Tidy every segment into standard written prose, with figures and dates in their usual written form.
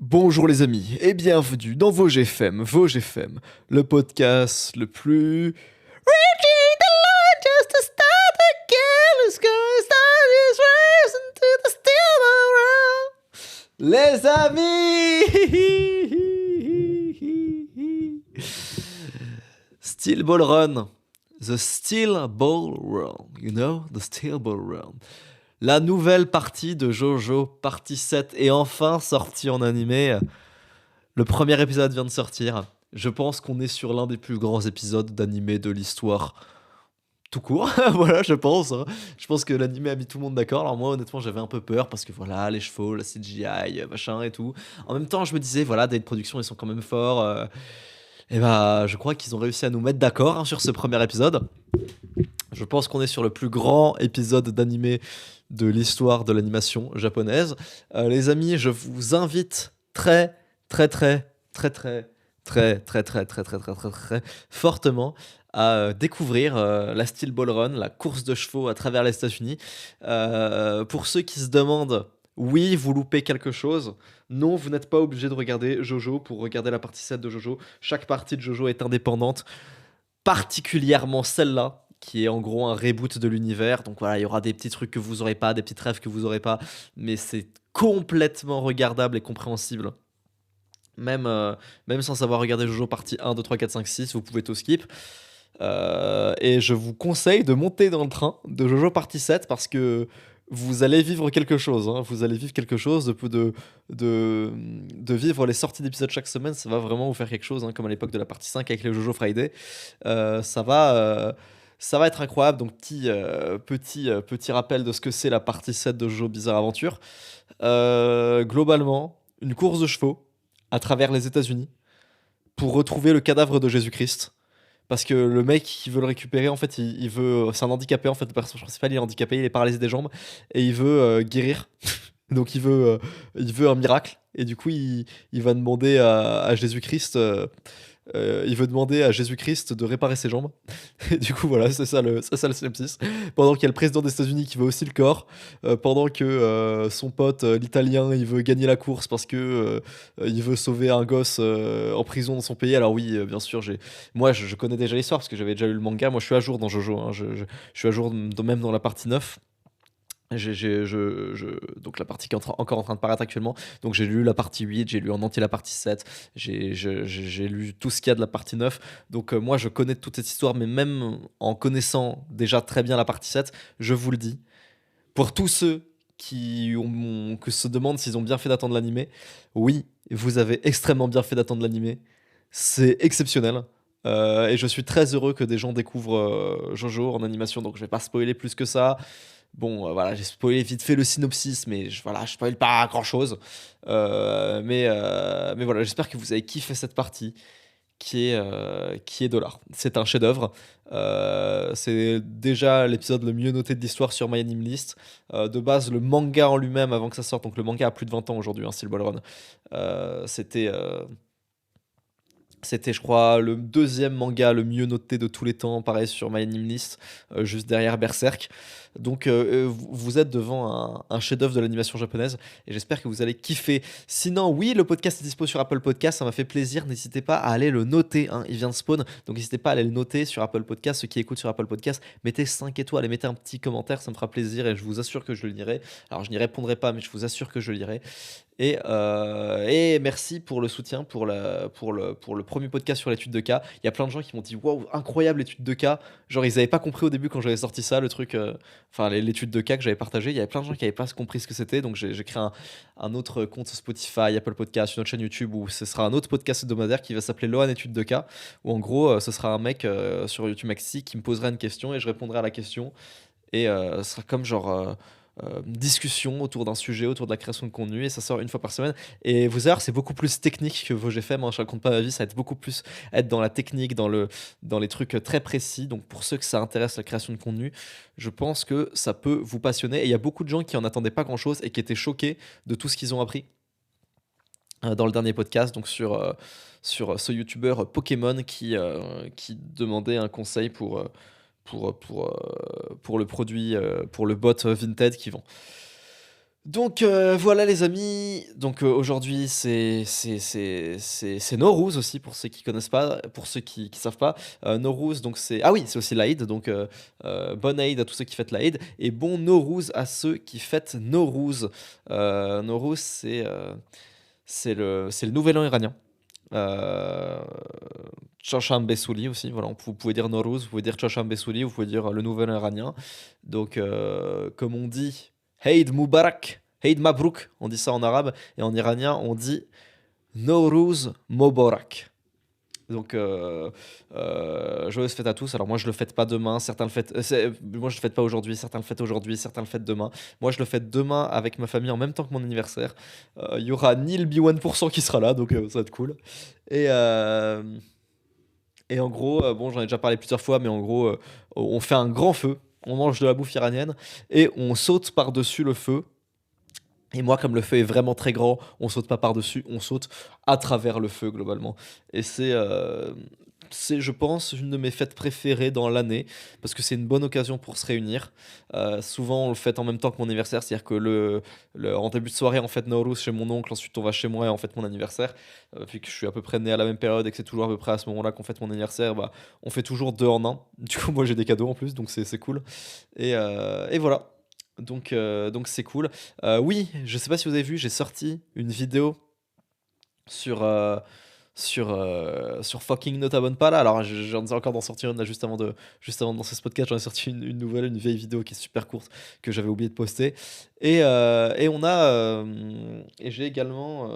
Bonjour les amis et bienvenue dans Vosges FM, le podcast le plus... Reaching the light just to start again, let's go start this race into the still around. Les amis. Steel Ball Run. The Steel Ball Run. You know, the Steel Ball Run. La nouvelle partie de JoJo, partie 7, est enfin sortie en animé. Le premier épisode vient de sortir. Je pense qu'on est sur l'un des plus grands épisodes d'animé de l'histoire. Tout court, voilà, je pense. Je pense que l'animé a mis tout le monde d'accord. Alors moi, honnêtement, j'avais un peu peur parce que voilà, les chevaux, la CGI, machin et tout. En même temps, je me disais, voilà, des productions, ils sont quand même forts. Et bah, je crois qu'ils ont réussi à nous mettre d'accord sur ce premier épisode. Je pense qu'on est sur le plus grand épisode d'animé de l'histoire de l'animation japonaise. Les amis, je vous invite très fortement à découvrir la Steel Ball Run, la course de chevaux à travers les États-Unis. Pour ceux qui se demandent, oui, vous loupez quelque chose. Non, vous n'êtes pas obligé de regarder JoJo pour regarder la partie 7 de JoJo. Chaque partie de JoJo est indépendante, particulièrement celle-là, qui est en gros un reboot de l'univers. Donc voilà, il y aura des petits trucs que vous aurez pas, des petits rêves que vous aurez pas, mais c'est complètement regardable et compréhensible. Même sans savoir regarder JoJo partie 1, 2, 3, 4, 5, 6, vous pouvez tout skip. Et je vous conseille de monter dans le train de JoJo partie 7 parce que vous allez vivre quelque chose. Vous allez vivre quelque chose de vivre les sorties d'épisodes chaque semaine. Ça va vraiment vous faire quelque chose, comme à l'époque de la partie 5 avec les JoJo Friday. Ça va être incroyable. Donc, petit rappel de ce que c'est la partie 7 de JoJo Bizarre Adventure. Globalement, une course de chevaux à travers les États-Unis pour retrouver le cadavre de Jésus-Christ. Parce que le mec qui veut le récupérer, en fait, il veut. C'est un handicapé, en fait, le personnage principal, il est handicapé, il est paralysé des jambes, et il veut guérir. Donc il veut un miracle. Et du coup, il va demander à Jésus-Christ. Il veut demander à Jésus-Christ de réparer ses jambes. Et du coup, voilà, c'est ça le synopsis. Pendant qu'il y a le président des États-Unis qui veut aussi le corps, pendant que son pote, l'italien, il veut gagner la course parce que il veut sauver un gosse en prison dans son pays. Alors oui, bien sûr, moi, je connais déjà l'histoire parce que j'avais déjà lu le manga. Moi, je suis à jour dans JoJo. Je suis à jour même dans la partie 9. Donc la partie qui est encore en train de paraître actuellement. Donc j'ai lu la partie 8, j'ai lu en entier la partie 7, j'ai lu tout ce qu'il y a de la partie 9. Donc moi je connais toute cette histoire, mais même en connaissant déjà très bien la partie 7, je vous le dis, pour tous ceux que se demandent s'ils ont bien fait d'attendre l'animé, oui, vous avez extrêmement bien fait d'attendre l'animé. C'est exceptionnel. Et je suis très heureux que des gens découvrent Jojo en animation, donc je vais pas spoiler plus que ça. Bon, voilà, j'ai spoilé vite fait le synopsis, mais je spoil pas grand chose. Mais voilà, j'espère que vous avez kiffé cette partie qui est de l'art. C'est un chef-d'œuvre. C'est déjà l'épisode le mieux noté de l'histoire sur My Anime List. De base, le manga en lui-même, avant que ça sorte, donc le manga a plus de 20 ans aujourd'hui, Steel Ball Run. C'était. C'était, je crois, le deuxième manga le mieux noté de tous les temps, pareil sur My Anime List, juste derrière Berserk. Donc vous êtes devant un chef-d'œuvre de l'animation japonaise et j'espère que vous allez kiffer. Sinon, oui, le podcast est dispo sur Apple Podcast, ça m'a fait plaisir. N'hésitez pas à aller le noter, il vient de spawn, donc n'hésitez pas à aller le noter sur Apple Podcast. Ceux qui écoutent sur Apple Podcast, mettez 5 étoiles et mettez un petit commentaire, ça me fera plaisir et je vous assure que je le lirai. Alors je n'y répondrai pas, mais je vous assure que je le lirai. Et merci pour le soutien pour le premier podcast sur l'étude de cas. Il y a plein de gens qui m'ont dit waouh, incroyable l'étude de cas. Genre, ils n'avaient pas compris au début quand j'avais sorti ça, le truc, enfin, l'étude de cas que j'avais partagé. Il y avait plein de gens qui n'avaient pas compris ce que c'était. Donc, j'ai créé un autre compte Spotify, Apple Podcast, une autre chaîne YouTube où ce sera un autre podcast hebdomadaire qui va s'appeler Lohan étude de cas. Où en gros, ce sera un mec sur YouTube Maxi qui me posera une question et je répondrai à la question. Et ce sera comme genre. Discussion autour d'un sujet, autour de la création de contenu, et ça sort une fois par semaine. Et vous allez c'est beaucoup plus technique que Vosges FM. Je raconte pas ma vie, ça va être beaucoup plus être dans la technique, dans les trucs très précis. Donc pour ceux que ça intéresse la création de contenu, je pense que ça peut vous passionner. Et il y a beaucoup de gens qui en attendaient pas grand chose et qui étaient choqués de tout ce qu'ils ont appris dans le dernier podcast, donc sur ce youtubeur Pokémon qui demandait un conseil pour le produit, pour le bot Vinted qui vend. Donc voilà les amis, donc aujourd'hui c'est Nowruz aussi pour ceux qui connaissent pas, pour ceux qui savent pas. Nowruz donc c'est ah oui, c'est aussi l'Aïd donc bonne Aïd à tous ceux qui fêtent l'Aïd et bon Nowruz à ceux qui fêtent Nowruz. Nowruz c'est le nouvel an iranien. Heu, Chorsham Bessouli aussi, voilà, vous pouvez dire Nowruz, vous pouvez dire Chorsham Bessouli, vous pouvez dire le nouvel an iranien. Donc comme on dit Eid Mubarak, Eid Mabrouk, on dit ça en arabe et en iranien on dit Nowruz Mobarak. Donc joyeuse fête à tous. Alors moi je le fête pas demain, certains le fêtent moi je le fête pas aujourd'hui, certains le fêtent aujourd'hui, certains le fêtent demain. Moi je le fête demain avec ma famille en même temps que mon anniversaire. Il y aura ni le B1% qui sera là donc ça va être cool. Et hem et en gros, bon, j'en ai déjà parlé plusieurs fois, mais en gros, on fait un grand feu, on mange de la bouffe iranienne et on saute par-dessus le feu. Et moi, comme le feu est vraiment très grand, on saute pas par-dessus, on saute à travers le feu globalement. Et c'est, je pense, une de mes fêtes préférées dans l'année parce que c'est une bonne occasion pour se réunir. Souvent, on le fête en même temps que mon anniversaire, c'est-à-dire que en début de soirée, on fête Nowruz chez mon oncle, ensuite on va chez moi et on fête mon anniversaire. Vu que je suis à peu près né à la même période et que c'est toujours à peu près à ce moment-là qu'on fête mon anniversaire, bah, on fait toujours deux en un. Du coup, moi j'ai des cadeaux en plus, donc c'est cool. Et voilà. Donc c'est cool. Oui, je sais pas si vous avez vu, j'ai sorti une vidéo sur, sur fucking Nota Bonne Pas là. Alors j'en ai encore d'en sortir une là juste avant de lancer ce podcast, j'en ai sorti une nouvelle, une vieille vidéo qui est super courte que j'avais oublié de poster. Et on a et j'ai également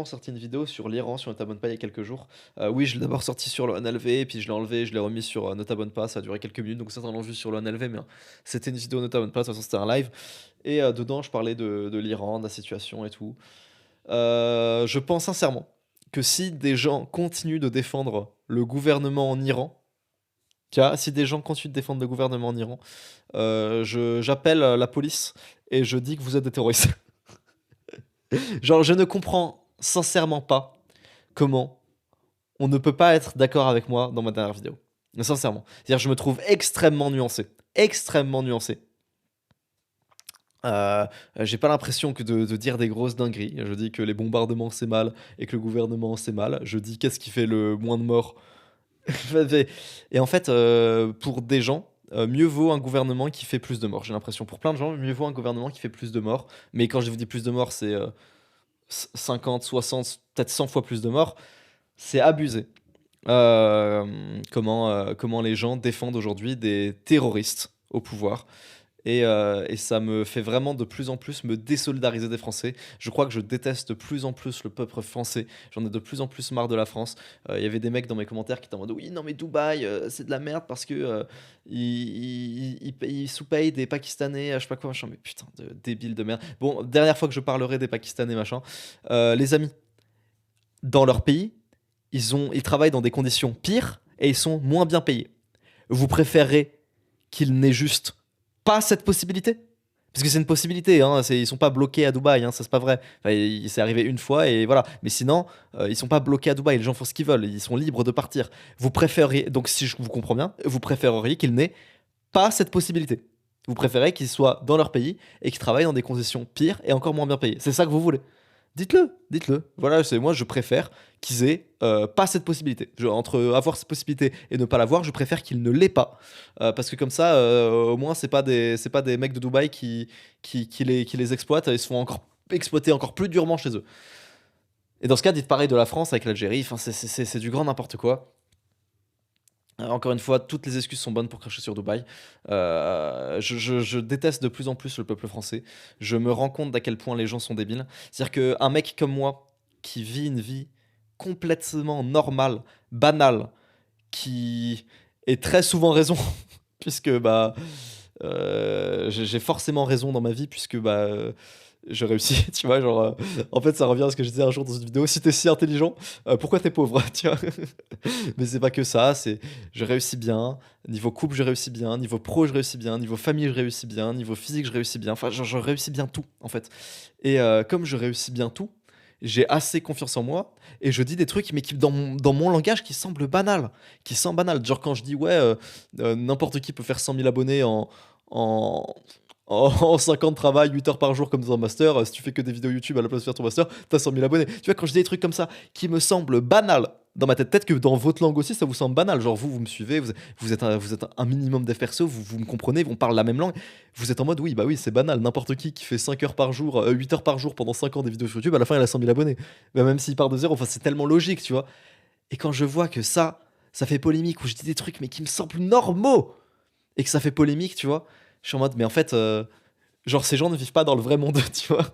sorti une vidéo sur l'Iran sur Nota Bonne Pas il y a quelques jours. Oui, je l'ai d'abord sorti sur le NLV, puis je l'ai enlevé, je l'ai remis sur Nota Bonne Pas, ça a duré quelques minutes, donc certains l'ont vu sur le NLV, mais c'était une vidéo Nota Bonne Pas, de toute façon c'était un live. Et dedans je parlais de l'Iran, de la situation et tout. Je pense sincèrement que si des gens continuent de défendre le gouvernement en Iran, tu vois, si des gens continuent de défendre le gouvernement en Iran, j'appelle la police et je dis que vous êtes des terroristes. Genre, je ne comprends sincèrement pas comment on ne peut pas être d'accord avec moi dans ma dernière vidéo. Mais sincèrement. C'est-à-dire, je me trouve extrêmement nuancé. Extrêmement nuancé. J'ai pas l'impression que de dire des grosses dingueries. Je dis que les bombardements c'est mal et que le gouvernement c'est mal. Je dis qu'est-ce qui fait le moins de morts. Et en fait, pour des gens, mieux vaut un gouvernement qui fait plus de morts. J'ai l'impression pour plein de gens, mieux vaut un gouvernement qui fait plus de morts. Mais quand je vous dis plus de morts, c'est 50, 60, peut-être 100 fois plus de morts. C'est abusé. Comment les gens défendent aujourd'hui des terroristes au pouvoir. Et ça me fait vraiment de plus en plus me désolidariser des Français. Je crois que je déteste de plus en plus le peuple français. J'en ai de plus en plus marre de la France. Il y avait des mecs dans mes commentaires qui étaient en mode oui, non, mais Dubaï, c'est de la merde parce que ils sous-payent des Pakistanais, je sais pas quoi, machin. Mais putain, de débile de merde. Bon, dernière fois que je parlerai des Pakistanais, machin. Les amis, dans leur pays, ils travaillent dans des conditions pires et ils sont moins bien payés. Vous préférez qu'ils n'aient juste pas cette possibilité? Parce que c'est une possibilité, hein, ils sont pas bloqués à Dubaï, hein, ça c'est pas vrai. Enfin, c'est arrivé une fois et voilà. Mais sinon, ils sont pas bloqués à Dubaï, les gens font ce qu'ils veulent, ils sont libres de partir. Vous préféreriez, donc si je vous comprends bien, vous préféreriez qu'ils n'aient pas cette possibilité. Vous préférez qu'ils soient dans leur pays et qu'ils travaillent dans des conditions pires et encore moins bien payées. C'est ça que vous voulez. Dites-le, dites-le. Voilà, c'est moi, je préfère qu'ils aient pas cette possibilité. Entre avoir cette possibilité et ne pas l'avoir, je préfère qu'ils ne l'aient pas. Parce que comme ça, au moins, c'est pas des mecs de Dubaï qui les exploitent. Ils se font encore exploiter encore plus durement chez eux. Et dans ce cas, dites pareil de la France avec l'Algérie. Enfin, c'est du grand n'importe quoi. Encore une fois, toutes les excuses sont bonnes pour cracher sur Dubaï. Je déteste de plus en plus le peuple français. Je me rends compte d'à quel point les gens sont débiles. C'est-à-dire qu'un mec comme moi, qui vit une vie complètement normale, banale, qui est très souvent raison, puisque bah, j'ai forcément raison dans ma vie, puisque bah, je réussis, tu vois, genre, en fait, ça revient à ce que je disais un jour dans une vidéo, si t'es si intelligent, pourquoi t'es pauvre, tu vois? Mais c'est pas que ça, c'est je réussis bien, niveau couple, je réussis bien, niveau pro, je réussis bien, niveau famille, je réussis bien, niveau physique, je réussis bien, enfin, genre, je réussis bien tout, en fait. Et comme je réussis bien tout, j'ai assez confiance en moi et je dis des trucs, mais qui, dans mon langage, qui semblent banals, qui semblent banals. Genre quand je dis, ouais, n'importe qui peut faire 100 000 abonnés en, en 5 ans de travail, 8 heures par jour comme dans un master, si tu fais que des vidéos YouTube à la place de faire ton master, t'as 100 000 abonnés. Tu vois, quand je dis des trucs comme ça qui me semblent banals dans ma tête, peut-être que dans votre langue aussi, ça vous semble banal. Genre, vous me suivez, vous êtes un minimum d'effets perso, vous me comprenez, on parle la même langue. Vous êtes en mode, oui, bah oui, c'est banal. N'importe qui fait 5 heures par jour, 8 heures par jour pendant 5 ans des vidéos sur YouTube, à la fin, il a 100 000 abonnés. Bah, même s'il part de zéro, enfin, c'est tellement logique, tu vois. Et quand je vois que ça fait polémique, où je dis des trucs, mais qui me semblent normaux, et que ça fait polémique, tu vois, je suis en mode, mais en fait, genre, ces gens ne vivent pas dans le vrai monde, tu vois.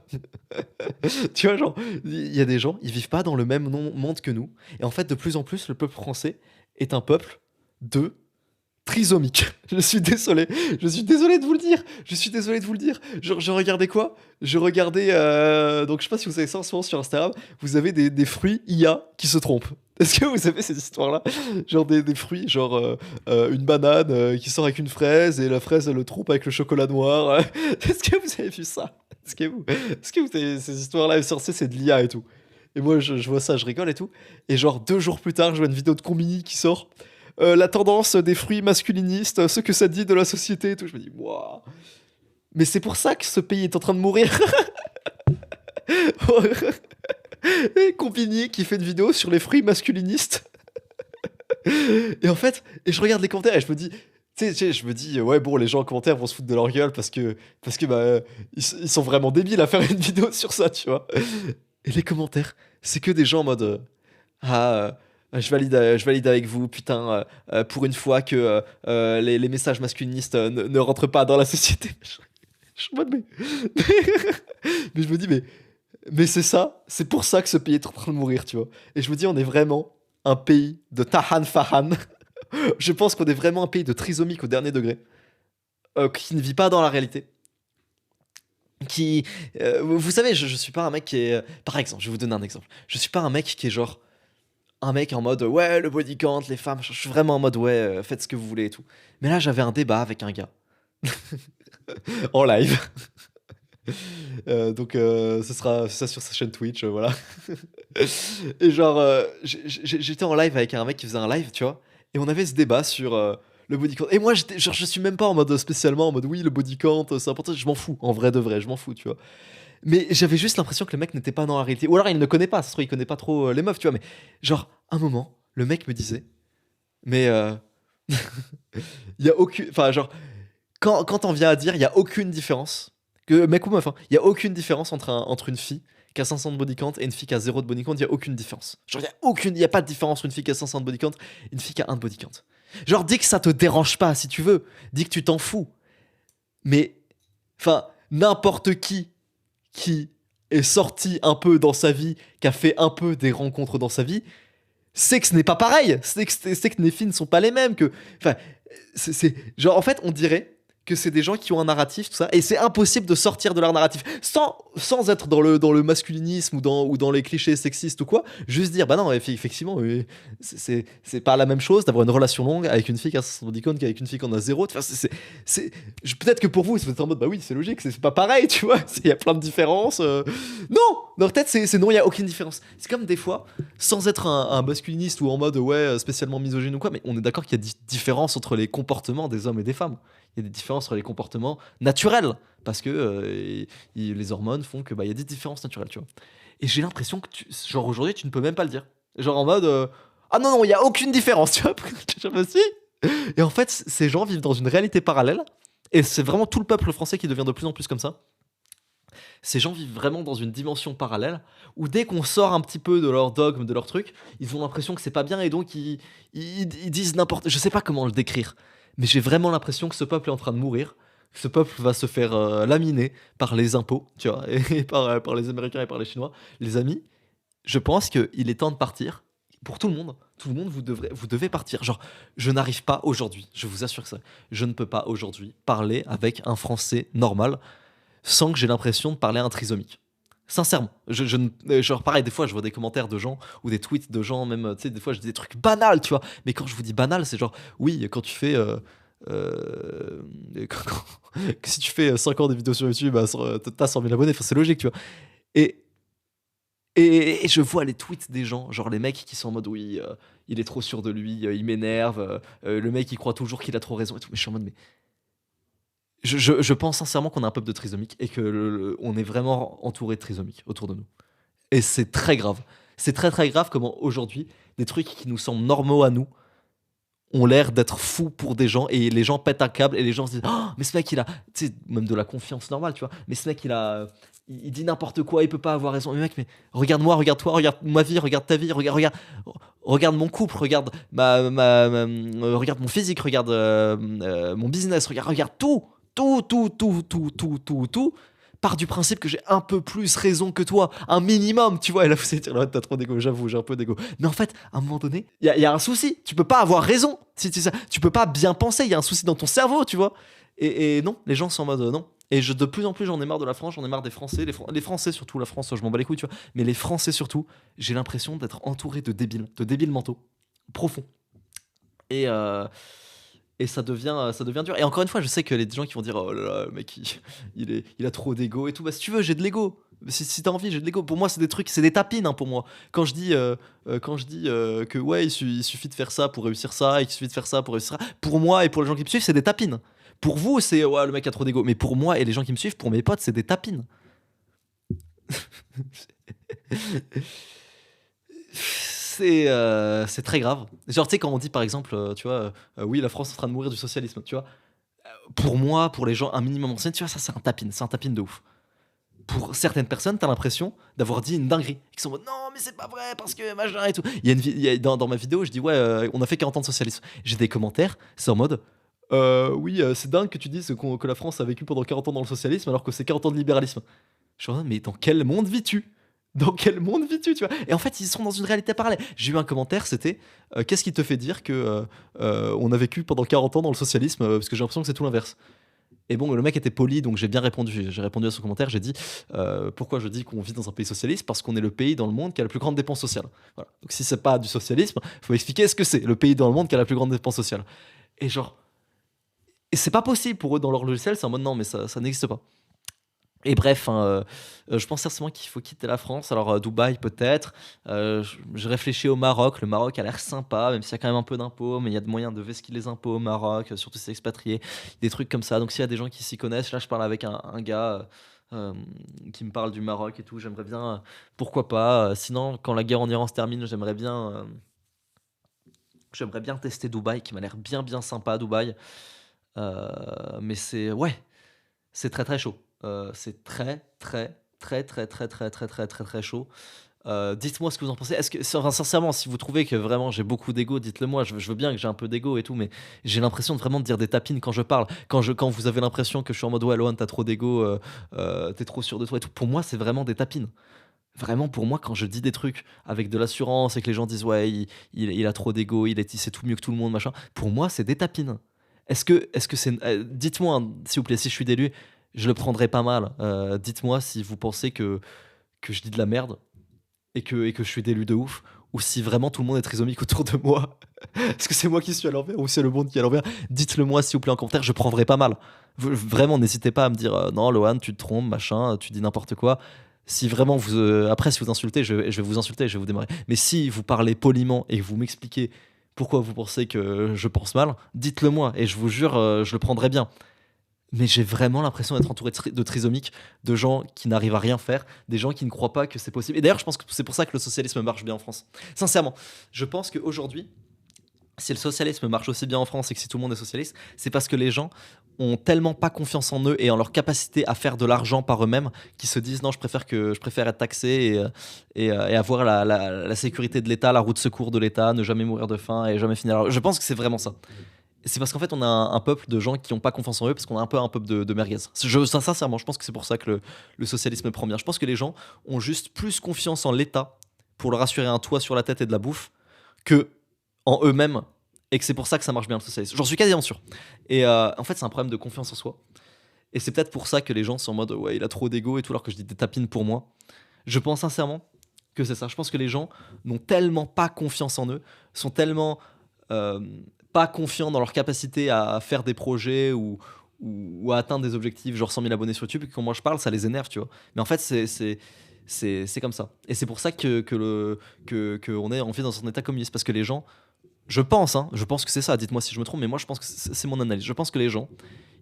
Tu vois, genre, il y a des gens, ils vivent pas dans le même monde que nous. Et en fait, de plus en plus, le peuple français est un peuple de trisomique. Je suis désolé de vous le dire. Je suis désolé de vous le dire. Je regardais quoi? Je regardais. Donc, je sais pas si vous savez ça en ce moment sur Instagram. Vous avez des fruits IA qui se trompent. Est-ce que vous avez cette histoire-là? Genre des fruits, genre une banane qui sort avec une fraise et la fraise elle le trompe avec le chocolat noir. Est-ce que vous avez vu ça? Est-ce que vous avez ces histoires-là? Censé c'est de l'IA et tout. Et moi je vois ça, je rigole et tout. Et genre 2 jours plus tard, je vois une vidéo de Combini qui sort. La tendance des fruits masculinistes, ce que ça dit de la société et tout. Je me dis, waouh. Mais c'est pour ça que ce pays est en train de mourir. Et Combini qui fait une vidéo sur les fruits masculinistes. Et en fait, et je regarde les commentaires et je me dis, je me dis, ouais, bon, les gens en commentaire vont se foutre de leur gueule parce que bah, ils sont vraiment débiles à faire une vidéo sur ça, tu vois. Et les commentaires, c'est que des gens en mode, ah, je valide avec vous, putain, pour une fois que les messages masculinistes ne rentrent pas dans la société. Je suis en mode, mais je me dis, mais c'est ça, c'est pour ça que ce pays est en train de mourir, tu vois. Et je me dis, on est vraiment un pays de Tahan Fahan. Je pense qu'on est vraiment un pays de trisomique au dernier degré, qui ne vit pas dans la réalité. Qui, vous savez, je suis pas un mec qui est. Par exemple, je vais vous donner un exemple. Je suis pas un mec qui est genre. Un mec en mode ouais, le body count, les femmes. Je suis vraiment en mode ouais, faites ce que vous voulez et tout. Mais là, j'avais un débat avec un gars. En live. Donc, ce sera ça sur sa chaîne Twitch, voilà. Et genre, j'étais en live avec un mec qui faisait un live, tu vois. Et on avait ce débat sur le body count. Et moi, genre, je suis même pas en mode spécialement en mode oui, le body count, c'est important. Je m'en fous, en vrai de vrai, je m'en fous, tu vois. Mais j'avais juste l'impression que le mec n'était pas dans la réalité. Ou alors il ne connaît pas, ça se trouve, il connaît pas trop les meufs, tu vois. Mais genre, un moment, le mec me disait, mais il y a aucune. Enfin, genre, quand on vient à dire, il y a aucune différence. Que mec ou meuf, hein, il y a aucune différence entre une fille qui a 500 de body count et une fille qui a 0 de body count. Il y a aucune différence. Genre, il y a pas de différence entre une fille qui a 500 de body count et une fille qui a 1 de body count. Genre, dis que ça te dérange pas si tu veux. Dis que tu t'en fous. Mais, enfin, n'importe qui est sorti un peu dans sa vie, qui a fait un peu des rencontres dans sa vie, c'est que ce n'est pas pareil. C'est que les filles ne sont pas les mêmes. Que, enfin, genre, en fait, on dirait que c'est des gens qui ont un narratif, tout ça, et c'est impossible de sortir de leur narratif sans être dans le masculinisme ou dans les clichés sexistes ou quoi. Juste dire, bah non, effectivement, c'est pas la même chose d'avoir une relation longue avec une fille qui a 170 cônes qu'avec une fille qui en a zéro. Enfin, peut-être que pour vous, c'est en mode, bah oui, c'est logique, c'est pas pareil, tu vois, il y a plein de différences. Non, dans leur tête, c'est non, il y a aucune différence. C'est comme des fois, sans être un masculiniste ou en mode, ouais, spécialement misogyne ou quoi, mais on est d'accord qu'il y a des différences entre les comportements des hommes et des femmes. Il y a des différences entre les comportements naturels parce que les hormones font que bah il y a des différences naturelles, tu vois. Et j'ai l'impression que genre aujourd'hui tu ne peux même pas le dire. Genre en mode ah non non, il y a aucune différence, tu vois. Je me suis. Et en fait, ces gens vivent dans une réalité parallèle et c'est vraiment tout le peuple français qui devient de plus en plus comme ça. Ces gens vivent vraiment dans une dimension parallèle où dès qu'on sort un petit peu de leur dogme, de leur truc, ils ont l'impression que c'est pas bien et donc ils disent n'importe. Je sais pas comment le décrire, mais j'ai vraiment l'impression que ce peuple est en train de mourir. Que ce peuple va se faire laminer par les impôts, tu vois, et par les Américains et par les Chinois. Les amis, je pense qu'il est temps de partir. Pour tout le monde, vous devez partir. Genre, je n'arrive pas aujourd'hui, je vous assure que ça, je ne peux pas aujourd'hui parler avec un Français normal sans que j'ai l'impression de parler à un trisomique. Sincèrement. Genre, pareil, des fois, je vois des commentaires de gens ou des tweets de gens, même, tu sais, des fois, je dis des trucs banals, tu vois. Mais quand je vous dis banal, c'est genre, oui, quand tu fais. Euh, si tu fais 5 ans de vidéos sur YouTube, bah, t'as 100 000 abonnés, enfin, c'est logique, tu vois. Et, et je vois les tweets des gens, genre les mecs qui sont en mode, oui, il est trop sûr de lui, il m'énerve, le mec, il croit toujours qu'il a trop raison et tout. Mais je suis en mode, Je pense sincèrement qu'on a un peuple de trisomiques et que on est vraiment entouré de trisomiques autour de nous. Et c'est très grave. C'est très très grave comment aujourd'hui, des trucs qui nous semblent normaux à nous ont l'air d'être fous pour des gens et les gens pètent un câble et les gens se disent oh, mais ce mec il a, tu sais, même de la confiance normale, tu vois, mais ce mec il dit n'importe quoi, il peut pas avoir raison. Mais mec, mais regarde-moi, regarde toi, regarde ma vie, regarde ta vie, regarde mon couple, regarde regarde mon physique, regarde mon business, regarde tout, part du principe que j'ai un peu plus raison que toi, un minimum, tu vois. Et là, vous allez dire, ouais, t'as trop d'ego, j'avoue, j'ai un peu d'ego. Mais en fait, à un moment donné, il y a un souci. Tu peux pas avoir raison. Si tu peux pas bien penser, il y a un souci dans ton cerveau, tu vois. Et non, les gens sont en mode non. Et de plus en plus, j'en ai marre de la France, j'en ai marre des Français, les Français surtout, la France, je m'en bats les couilles, tu vois. Mais les Français surtout, j'ai l'impression d'être entouré de débiles mentaux, profonds. Et, euh, et ça devient dur. Et encore une fois, je sais que les gens qui vont dire oh là là, le mec, il a trop d'ego et tout. Bah, si tu veux, j'ai de l'ego. Si t'as envie, j'ai de l'ego. Pour moi, c'est des trucs, c'est des tapines hein, pour moi. Quand je dis que ouais, il suffit de faire ça pour réussir ça, il suffit de faire ça pour réussir ça. Pour moi et pour les gens qui me suivent, c'est des tapines. Pour vous, c'est ouais, le mec a trop d'ego. Mais pour moi et les gens qui me suivent, pour mes potes, c'est des tapines. C'est très grave. Genre, tu sais, quand on dit par exemple, tu vois, oui, la France est en train de mourir du socialisme, tu vois, pour moi, pour les gens un minimum anciens, tu vois, ça c'est un tapine de ouf. Pour certaines personnes, t'as l'impression d'avoir dit une dinguerie. Qui sont en mode non, mais c'est pas vrai parce que machin et tout. Dans ma vidéo, je dis ouais, on a fait 40 ans de socialisme. J'ai des commentaires, c'est en mode oui, c'est dingue que tu dises que la France a vécu pendant 40 ans dans le socialisme alors que c'est 40 ans de libéralisme. Je suis en mode mais dans quel monde vis-tu? Dans quel monde vis-tu, tu vois? Et en fait, ils sont dans une réalité parallèle. J'ai eu un commentaire, c'était qu'est-ce qui te fait dire que on a vécu pendant 40 ans dans le socialisme parce que j'ai l'impression que c'est tout l'inverse. Et bon, le mec était poli, donc j'ai bien répondu. J'ai répondu à son commentaire. J'ai dit pourquoi je dis qu'on vit dans un pays socialiste parce qu'on est le pays dans le monde qui a la plus grande dépense sociale. Voilà. Donc si c'est pas du socialisme, il faut expliquer ce que c'est le pays dans le monde qui a la plus grande dépense sociale. Et genre, et c'est pas possible pour eux dans leur logiciel. C'est en mode non, mais ça n'existe pas. Et bref, hein, je pense sincèrement qu'il faut quitter la France. Alors, Dubaï peut-être. Je réfléchis au Maroc. Le Maroc a l'air sympa, même s'il y a quand même un peu d'impôts, mais il y a de moyens de vesquiller les impôts au Maroc, surtout si c'est expatrié, des trucs comme ça. Donc, s'il y a des gens qui s'y connaissent, là, je parle avec un gars qui me parle du Maroc et tout. J'aimerais bien, pourquoi pas. Sinon, quand la guerre en Iran se termine, j'aimerais bien tester Dubaï, qui m'a l'air bien, bien sympa, Dubaï. Mais ouais, c'est très très chaud. C'est très très très très très très très très très très chaud. Dites-moi ce que vous en pensez. Est-ce que, enfin, sincèrement, si vous trouvez que vraiment j'ai beaucoup d'ego, dites-le moi. Je veux bien que j'ai un peu d'ego et tout, mais j'ai l'impression de vraiment de dire des tapines quand je parle. Quand vous avez l'impression que je suis en mode ouais, Lohan, t'as trop d'ego, t'es trop sûr de toi et tout. Pour moi, c'est vraiment des tapines. Vraiment, pour moi, quand je dis des trucs avec de l'assurance et que les gens disent ouais, il a trop d'ego, il sait tout mieux que tout le monde, machin. Pour moi, c'est des tapines. Est-ce que c'est. Dites-moi, hein, s'il vous plaît, si je suis d'élu, je le prendrai pas mal. Dites-moi si vous pensez que je dis de la merde et que je suis d'élu de ouf, ou si vraiment tout le monde est trisomique autour de moi. Est-ce que c'est moi qui suis à l'envers ou c'est le monde qui est à l'envers? Dites-le moi s'il vous plaît en commentaire, je prendrai pas mal. Vraiment, n'hésitez pas à me dire non, Lohan, tu te trompes, machin, tu dis n'importe quoi. Si vraiment vous. Après, si vous insultez, je vais vous insulter, je vais vous démarrer. Mais si vous parlez poliment et que vous m'expliquez pourquoi vous pensez que je pense mal, dites-le moi et je vous jure, je le prendrai bien. Mais j'ai vraiment l'impression d'être entouré de trisomiques, de gens qui n'arrivent à rien faire, des gens qui ne croient pas que c'est possible. Et d'ailleurs, je pense que c'est pour ça que le socialisme marche bien en France. Sincèrement, je pense qu'aujourd'hui, si le socialisme marche aussi bien en France et que si tout le monde est socialiste, c'est parce que les gens ont tellement pas confiance en eux et en leur capacité à faire de l'argent par eux-mêmes qu'ils se disent non, je préfère être taxé et avoir la sécurité de l'État, la roue de secours de l'État, ne jamais mourir de faim et jamais finir. Je pense que c'est vraiment ça. C'est parce qu'en fait, on a un peuple de gens qui n'ont pas confiance en eux, parce qu'on a un peu de merguez. Sincèrement, je pense que c'est pour ça que le socialisme prend bien. Je pense que les gens ont juste plus confiance en l'État pour leur assurer un toit sur la tête et de la bouffe que en eux-mêmes, et que c'est pour ça que ça marche bien le socialisme. J'en suis quasiment sûr. Et en fait, c'est un problème de confiance en soi. Et c'est peut-être pour ça que les gens sont en mode ouais, il a trop d'ego et tout, alors que je dis des tapines pour moi. Je pense sincèrement que c'est ça. Je pense que les gens n'ont tellement pas confiance en eux, sont tellement euh, pas confiants dans leur capacité à faire des projets ou à atteindre des objectifs, genre 100 000 abonnés sur YouTube, et que quand moi je parle, ça les énerve, tu vois. Mais en fait, c'est comme ça. Et c'est pour ça on vit dans un état communiste, parce que les gens, je pense que c'est ça, dites-moi si je me trompe, mais moi je pense que c'est mon analyse. Je pense que les gens,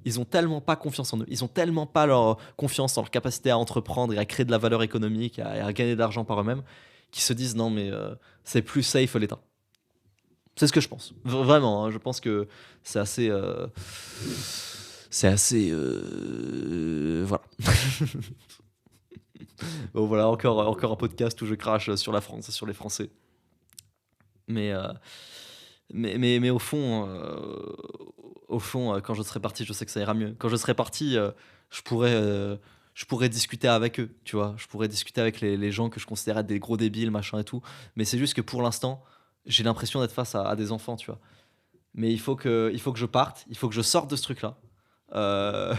ils ont tellement pas confiance en eux, ils ont tellement pas leur confiance en leur capacité à entreprendre et à créer de la valeur économique et à gagner de l'argent par eux-mêmes, qu'ils se disent: «Non mais c'est plus safe l'État». C'est ce que je pense. Vraiment, hein, je pense que c'est assez, voilà. Bon voilà, encore un podcast où je crache sur la France et sur les Français. Mais, mais au fond, quand je serai parti, je sais que ça ira mieux. Quand je serai parti, je pourrais, heu, je pourrais discuter avec eux, tu vois? Je pourrais discuter avec les gens que je considère être des gros débiles, machin et tout. Mais c'est juste que pour l'instant, j'ai l'impression d'être face à des enfants, tu vois? Mais il faut que je parte, il faut que je sorte de ce truc-là. Heu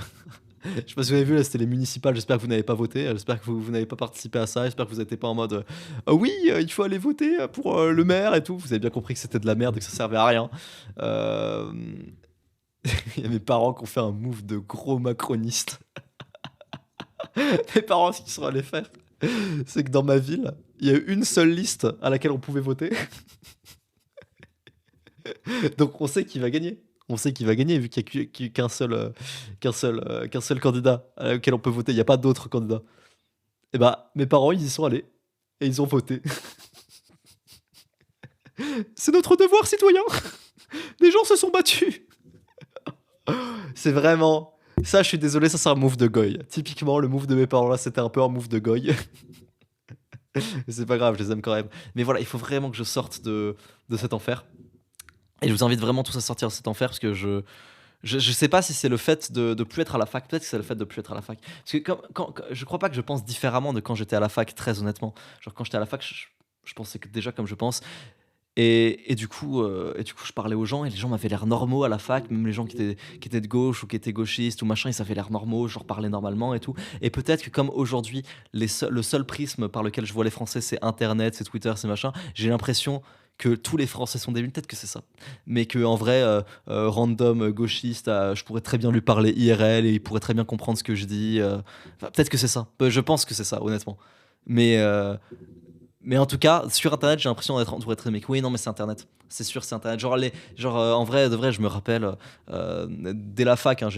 Je sais pas si vous avez vu là, c'était les municipales, j'espère que vous n'avez pas voté, j'espère que vous n'avez pas participé à ça, j'espère que vous n'étiez pas en mode, «Ah oui, il faut aller voter, pour, le maire et tout». Vous avez bien compris que c'était de la merde et que ça servait à rien. Hem, il y a mes parents qui ont fait un move de gros macronistes. Mes parents, ce qu'ils sont allés faire, c'est que dans ma ville, il y a eu une seule liste à laquelle on pouvait voter, donc on sait qui va gagner. On sait qui va gagner vu qu'il y a qu'un seul candidat, auquel on peut voter, il y a pas d'autres candidats. Et bah, mes parents, ils y sont allés et ils ont voté. C'est notre devoir citoyen. Les gens se sont battus. C'est vraiment ça, je suis désolé, ça c'est un move de goy. Typiquement, le move de mes parents là, c'était un peu un move de goy. Mais c'est pas grave, je les aime quand même. Mais voilà, il faut vraiment que je sorte de cet enfer. Et je vous invite vraiment tous à sortir de cet enfer parce que je sais pas si c'est le fait de plus être à la fac. Peut-être que c'est le fait de plus être à la fac. Parce que je crois pas que je pense différemment de quand j'étais à la fac, très honnêtement. Genre quand j'étais à la fac, je pensais que déjà comme je pense. Et du coup, je parlais aux gens et les gens m'avaient l'air normaux à la fac, même les gens qui étaient de gauche ou qui étaient gauchistes ou machin, ils avaient l'air normaux, je leur parlais normalement et tout. Et peut-être que comme aujourd'hui, le seul prisme par lequel je vois les Français, c'est Internet, c'est Twitter, c'est machin, j'ai l'impression que tous les Français sont débiles, peut-être que c'est ça. Mais que en vrai, random gauchiste, je pourrais très bien lui parler IRL et il pourrait très bien comprendre ce que je dis. Enfin, peut-être que c'est ça. Je pense que c'est ça, honnêtement. Mais, mais en tout cas, sur internet, j'ai l'impression d'être entouré de très mecs. Oui, non, mais c'est internet. C'est sûr, c'est internet. En vrai, de vrai, je me rappelle, dès la fac, hein,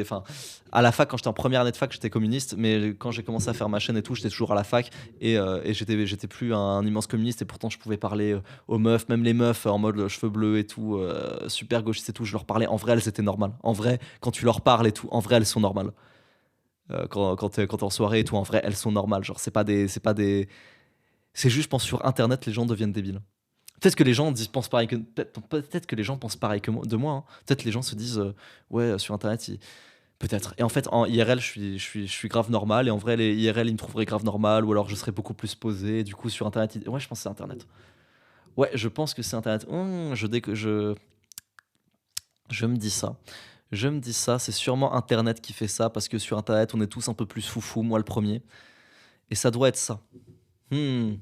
enfin, à la fac, quand j'étais en première année de fac, j'étais communiste, mais quand j'ai commencé à faire ma chaîne et tout, j'étais toujours à la fac et j'étais plus un immense communiste et pourtant je pouvais parler aux meufs, même les meufs en mode cheveux bleus et tout, super gauchistes et tout, je leur parlais. En vrai, elles étaient normales. En vrai, quand tu leur parles et tout, en vrai, elles sont normales. Quand t'es en soirée et tout, en vrai, elles sont normales. Genre, c'est juste, je pense, sur Internet, les gens deviennent débiles. Peut-être que les gens pensent pareil que peut-être que les gens pensent pareil que moi, de moi. Hein. Peut-être les gens se disent ouais sur Internet, peut-être. Et en fait, en IRL, je suis grave normal. Et en vrai, les IRL, ils me trouveraient grave normal, ou alors je serais beaucoup plus posé. Du coup, sur Internet, ouais, je pense que c'est Internet. Ouais, je pense que c'est Internet. Je me dis ça. Je me dis ça. C'est sûrement Internet qui fait ça parce que sur Internet, on est tous un peu plus foufou. Moi, le premier. Et ça doit être ça. Hmm.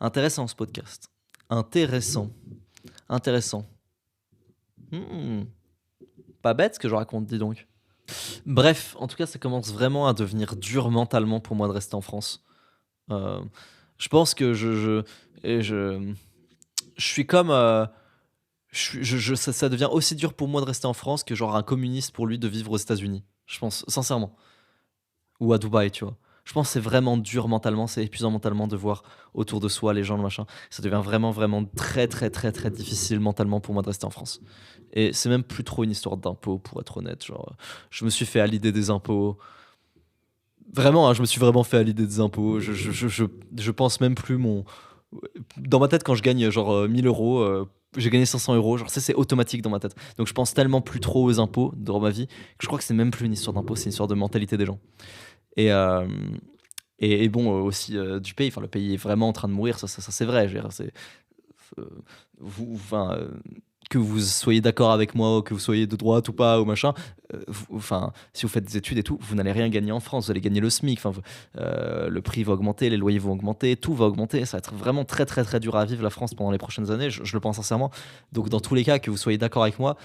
Intéressant ce podcast. Intéressant. Intéressant. Hmm. Pas bête ce que je raconte, dis donc. Bref, en tout cas, ça commence vraiment à devenir dur mentalement pour moi de rester en France. Euh, je pense que et je suis comme. Ça devient aussi dur pour moi de rester en France que genre un communiste pour lui de vivre aux États-Unis. Je pense, sincèrement. Ou à Dubaï, tu vois. Je pense que c'est vraiment dur mentalement, c'est épuisant mentalement de voir autour de soi les gens, le machin. Ça devient vraiment, vraiment très, très, très, très difficile mentalement pour moi de rester en France. Et c'est même plus trop une histoire d'impôts, pour être honnête. Genre, je me suis fait à l'idée des impôts. Vraiment, hein, je me suis vraiment fait à l'idée des impôts. Je pense même plus mon. Dans ma tête, quand je gagne genre 1000 euros, j'ai gagné 500 euros. Genre, ça, c'est automatique dans ma tête. Donc, je pense tellement plus trop aux impôts dans ma vie que je crois que c'est même plus une histoire d'impôts, c'est une histoire de mentalité des gens. Et, euh, et bon, aussi du pays. Enfin, le pays est vraiment en train de mourir, ça c'est vrai. Je veux dire, euh, enfin, que vous soyez d'accord avec moi, ou que vous soyez de droite ou pas, ou machin, enfin, si vous faites des études et tout, vous n'allez rien gagner en France, vous allez gagner le SMIC. Enfin, le prix va augmenter, les loyers vont augmenter, tout va augmenter. Ça va être vraiment très, très, très dur à vivre la France pendant les prochaines années, je le pense sincèrement. Donc, dans tous les cas, que vous soyez d'accord avec moi,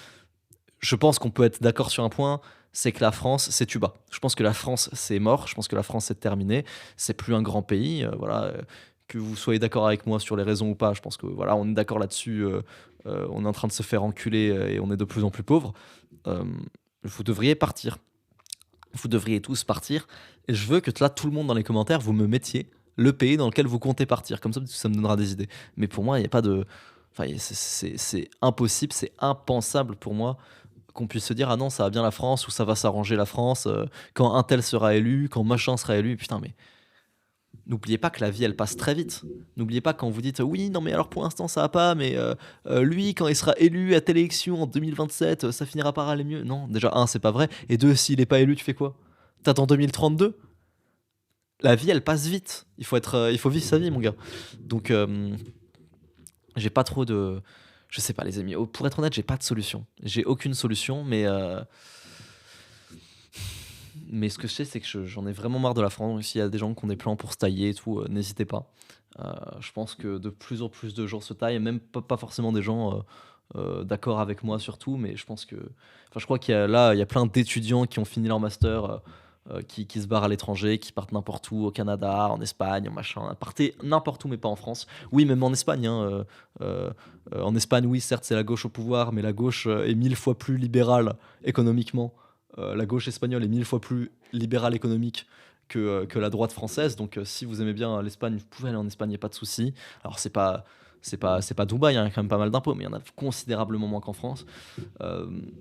je pense qu'on peut être d'accord sur un point, c'est que la France, c'est Tuba. Je pense que la France, c'est mort. Je pense que la France, c'est terminé. C'est plus un grand pays. Voilà. Que vous soyez d'accord avec moi sur les raisons ou pas, je pense que voilà, on est d'accord là-dessus. On est en train de se faire enculer et on est de plus en plus pauvres. Euh, Vous devriez partir. Vous devriez tous partir et je veux que là, tout le monde dans les commentaires, vous me mettiez le pays dans lequel vous comptez partir. Comme ça me donnera des idées. Mais pour moi, il y a pas de enfin, c'est impossible, c'est impensable pour moi qu'on puisse se dire: «Ah non, ça va bien la France» ou «Ça va s'arranger la France, quand un tel sera élu, quand machin sera élu». Putain, mais n'oubliez pas que la vie, elle passe très vite. N'oubliez pas quand vous dites: «Oui, non, mais alors pour l'instant ça va pas, mais lui, quand il sera élu à telle élection en 2027, ça finira par aller mieux». Non, déjà un, c'est pas vrai et 2, s'il est pas élu, tu fais quoi? T'attends 2032? La vie, elle passe vite. Il faut vivre sa vie, mon gars. Donc j'ai pas trop de je sais pas les amis, pour être honnête, j'ai pas de solution. J'ai aucune solution, mais ce que je sais, c'est que j'en ai vraiment marre de la France. S'il y a des gens qui ont des plans pour se tailler et tout, n'hésitez pas. Je pense que de plus en plus de gens se taillent, même pas forcément des gens, d'accord avec moi surtout, mais je pense que enfin, je crois il y a plein d'étudiants qui ont fini leur master, qui se barrent à l'étranger, qui partent n'importe où, au Canada, en Espagne, en machin. Partez n'importe où, mais pas en France. Oui, même en Espagne, hein, en Espagne, oui, certes, c'est la gauche au pouvoir, mais la gauche, est 1000 fois plus libérale économiquement. La gauche espagnole est 1000 fois plus libérale économique que la droite française. Donc, si vous aimez bien l'Espagne, vous pouvez aller en Espagne, il y a pas de souci. Alors c'est pas Dubaï, hein, il y a quand même pas mal d'impôts, mais il y en a considérablement moins qu'en France. Hem,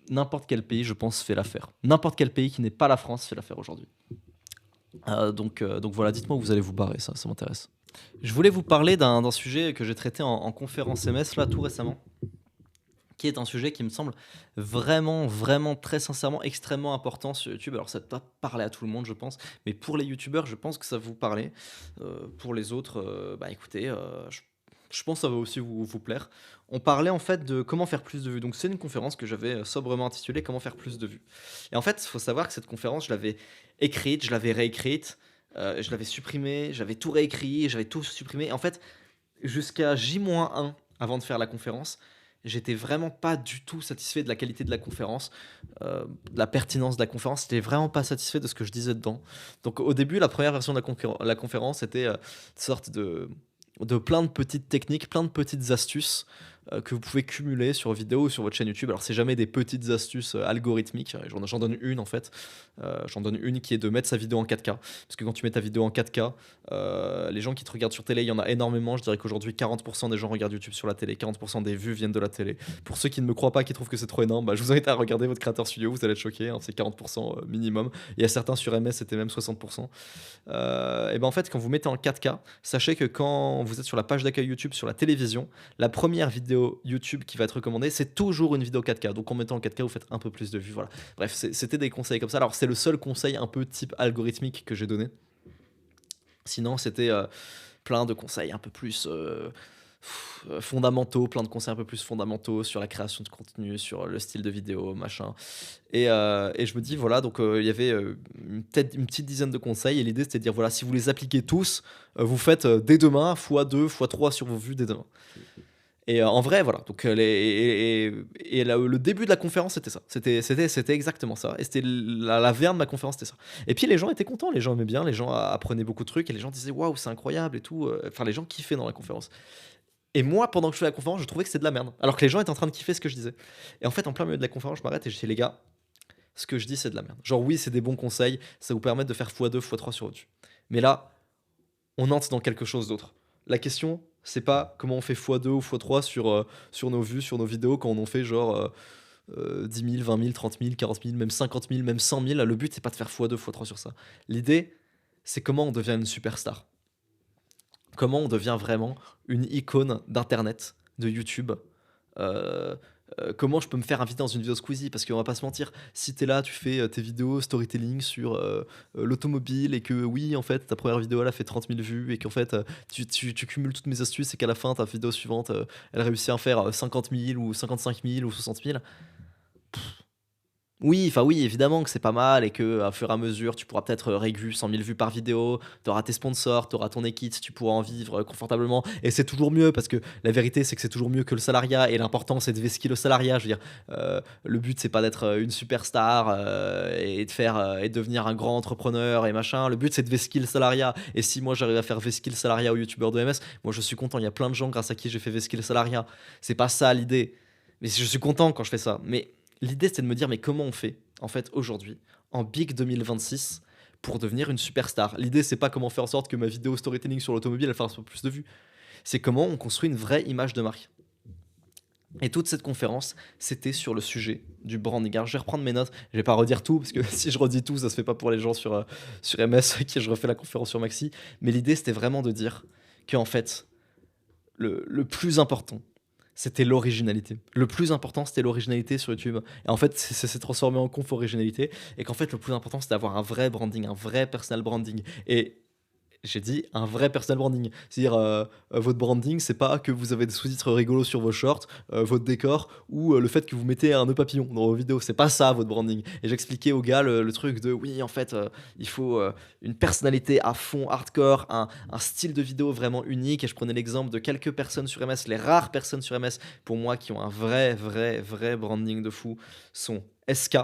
N'importe quel pays, je pense, fait l'affaire. N'importe quel pays qui n'est pas la France fait l'affaire aujourd'hui. Donc voilà, dites-moi où vous allez vous barrer, ça m'intéresse. Je voulais vous parler d'un sujet que j'ai traité en conférence MS là tout récemment, qui est un sujet qui me semble vraiment, vraiment, très sincèrement, extrêmement important sur YouTube. Alors ça va pas parler à tout le monde, je pense, mais pour les youtubeurs, je pense que ça va vous parler. Pour les autres, bah écoutez, je pense que ça va aussi vous plaire. On parlait en fait de comment faire plus de vues. Donc c'est une conférence que j'avais sobrement intitulée Comment faire plus de vues. Et en fait, il faut savoir que cette conférence, je l'avais écrite, je l'avais réécrite, je l'avais supprimée, j'avais tout réécrit, j'avais tout supprimé. En fait, jusqu'à J-1 avant de faire la conférence, j'étais vraiment pas du tout satisfait de la qualité de la conférence, de la pertinence de la conférence. J'étais vraiment pas satisfait de ce que je disais dedans. Donc au début, la première version de la conférence était une sorte de plein de petites techniques, plein de petites astuces que vous pouvez cumuler sur vidéo ou sur votre chaîne YouTube. Alors, c'est jamais des petites astuces algorithmiques. J'en donne une en fait. J'en donne une qui est de mettre sa vidéo en 4K. Parce que quand tu mets ta vidéo en 4K, les gens qui te regardent sur télé, il y en a énormément. Je dirais qu'aujourd'hui, 40% des gens regardent YouTube sur la télé, 40% des vues viennent de la télé. Pour ceux qui ne me croient pas, qui trouvent que c'est trop énorme, bah, je vous invite à regarder votre créateur studio, vous allez être choqués. Hein, c'est 40% minimum. Il y a certains sur MS, c'était même 60%. Et ben en fait, quand vous mettez en 4K, sachez que quand vous êtes sur la page d'accueil YouTube, sur la télévision, la première vidéo YouTube qui va être recommandée, c'est toujours une vidéo 4K. Donc en mettant en 4K, vous faites un peu plus de vues. Voilà. Bref, c'était des conseils comme ça. Alors c'est le seul conseil un peu type algorithmique que j'ai donné. Sinon, c'était plein de conseils un peu plus fondamentaux, plein de conseils un peu plus fondamentaux sur la création de contenu, sur le style de vidéo, machin. Et je me dis, voilà, donc il y avait peut-être une petite dizaine de conseils. Et l'idée, c'était de dire, voilà, si vous les appliquez tous, vous faites dès demain, x2, x3 sur vos vues dès demain. Et en vrai, voilà. Donc, le début de la conférence, c'était ça. C'était exactement ça. Et c'était la veine de ma conférence, c'était ça. Et puis les gens étaient contents, les gens aimaient bien, les gens apprenaient beaucoup de trucs et les gens disaient waouh, c'est incroyable et tout. Enfin, les gens kiffaient dans la conférence. Et moi, pendant que je faisais la conférence, je trouvais que c'était de la merde. Alors que les gens étaient en train de kiffer ce que je disais. Et en fait, en plein milieu de la conférence, je m'arrête et je dis les gars, ce que je dis, c'est de la merde. Genre, oui, c'est des bons conseils, ça vous permet de faire x2, x3 sur votre vue. Mais là, on entre dans quelque chose d'autre. La question, c'est pas comment on fait x2 ou x3 sur nos vues, sur nos vidéos, quand on en fait genre 10 000, 20 000, 30 000, 40 000, même 50 000, même 100 000. Le but, c'est pas de faire x2, x3 sur ça. L'idée, c'est comment on devient une superstar. Comment on devient vraiment une icône d'Internet, de YouTube. Euh, Comment je peux me faire inviter dans une vidéo Squeezie, parce qu'on va pas se mentir, si t'es là, tu fais tes vidéos storytelling sur l'automobile et que oui, en fait, ta première vidéo elle a fait 30 000 vues et qu'en fait, tu cumules toutes mes astuces et qu'à la fin, ta vidéo suivante, elle réussit à faire 50 000 ou 55 000 ou 60 000. Oui, enfin oui, évidemment que c'est pas mal et que à fur et à mesure, tu pourras peut-être régu 100 000 vues par vidéo, tu auras tes sponsors, tu auras ton équipe, tu pourras en vivre confortablement. Et c'est toujours mieux parce que la vérité, c'est que c'est toujours mieux que le salariat. Et l'important, c'est de vesquiller le salariat. Je veux dire, le but, c'est pas d'être une superstar et de faire et de devenir un grand entrepreneur et machin. Le but, c'est de vesquiller le salariat. Et si moi, j'arrive à faire vesquiller le salariat aux youtubeurs de MS, moi, je suis content. Il y a plein de gens grâce à qui j'ai fait vesquiller le salariat. C'est pas ça l'idée. Mais je suis content quand je fais ça. Mais l'idée, c'était de me dire: «Mais comment on fait, en fait, aujourd'hui, en big 2026, pour devenir une superstar?» L'idée, c'est pas comment faire en sorte que ma vidéo storytelling sur l'automobile, elle fasse plus de vues. C'est comment on construit une vraie image de marque. Et toute cette conférence, c'était sur le sujet du branding. Alors, je vais reprendre mes notes, je vais pas redire tout, parce que si je redis tout, ça se fait pas pour les gens sur MS, qui je refais la conférence sur Maxi. Mais l'idée, c'était vraiment de dire qu'en fait, le plus important, c'était l'originalité. Le plus important, c'était l'originalité sur YouTube. Et en fait, ça s'est transformé en conf originalité. Et qu'en fait, le plus important, c'était d'avoir un vrai branding, un vrai personal branding. Et j'ai dit un vrai personal branding. C'est-à-dire, votre branding, c'est pas que vous avez des sous-titres rigolos sur vos shorts, votre décor ou le fait que vous mettez un nœud papillon dans vos vidéos. C'est pas ça votre branding. Et j'expliquais aux gars le truc de oui, en fait, il faut une personnalité à fond hardcore, un style de vidéo vraiment unique. Et je prenais l'exemple de quelques personnes sur MS, les rares personnes sur MS, pour moi, qui ont un vrai branding de fou, sont SK,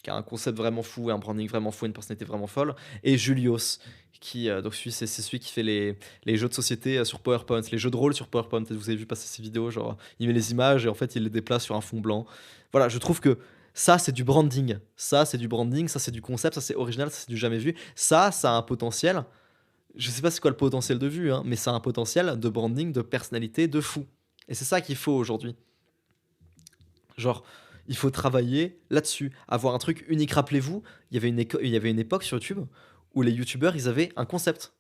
qui a un concept vraiment fou et un branding vraiment fou, une personnalité vraiment folle, et Julius, donc c'est celui qui fait les jeux de société sur PowerPoint, les jeux de rôle sur PowerPoint. Vous avez vu passer ces vidéos, genre il met les images et en fait il les déplace sur un fond blanc. Voilà, je trouve que ça c'est du branding, ça c'est du branding, ça c'est du concept, ça c'est original, ça c'est du jamais vu. Ça a un potentiel. Je sais pas c'est quoi le potentiel de vue, hein, mais ça a un potentiel de branding, de personnalité, de fou. Et c'est ça qu'il faut aujourd'hui. Genre, il faut travailler là-dessus, avoir un truc unique. Rappelez-vous, il y avait une époque sur YouTube où les youtubeurs, ils avaient un concept.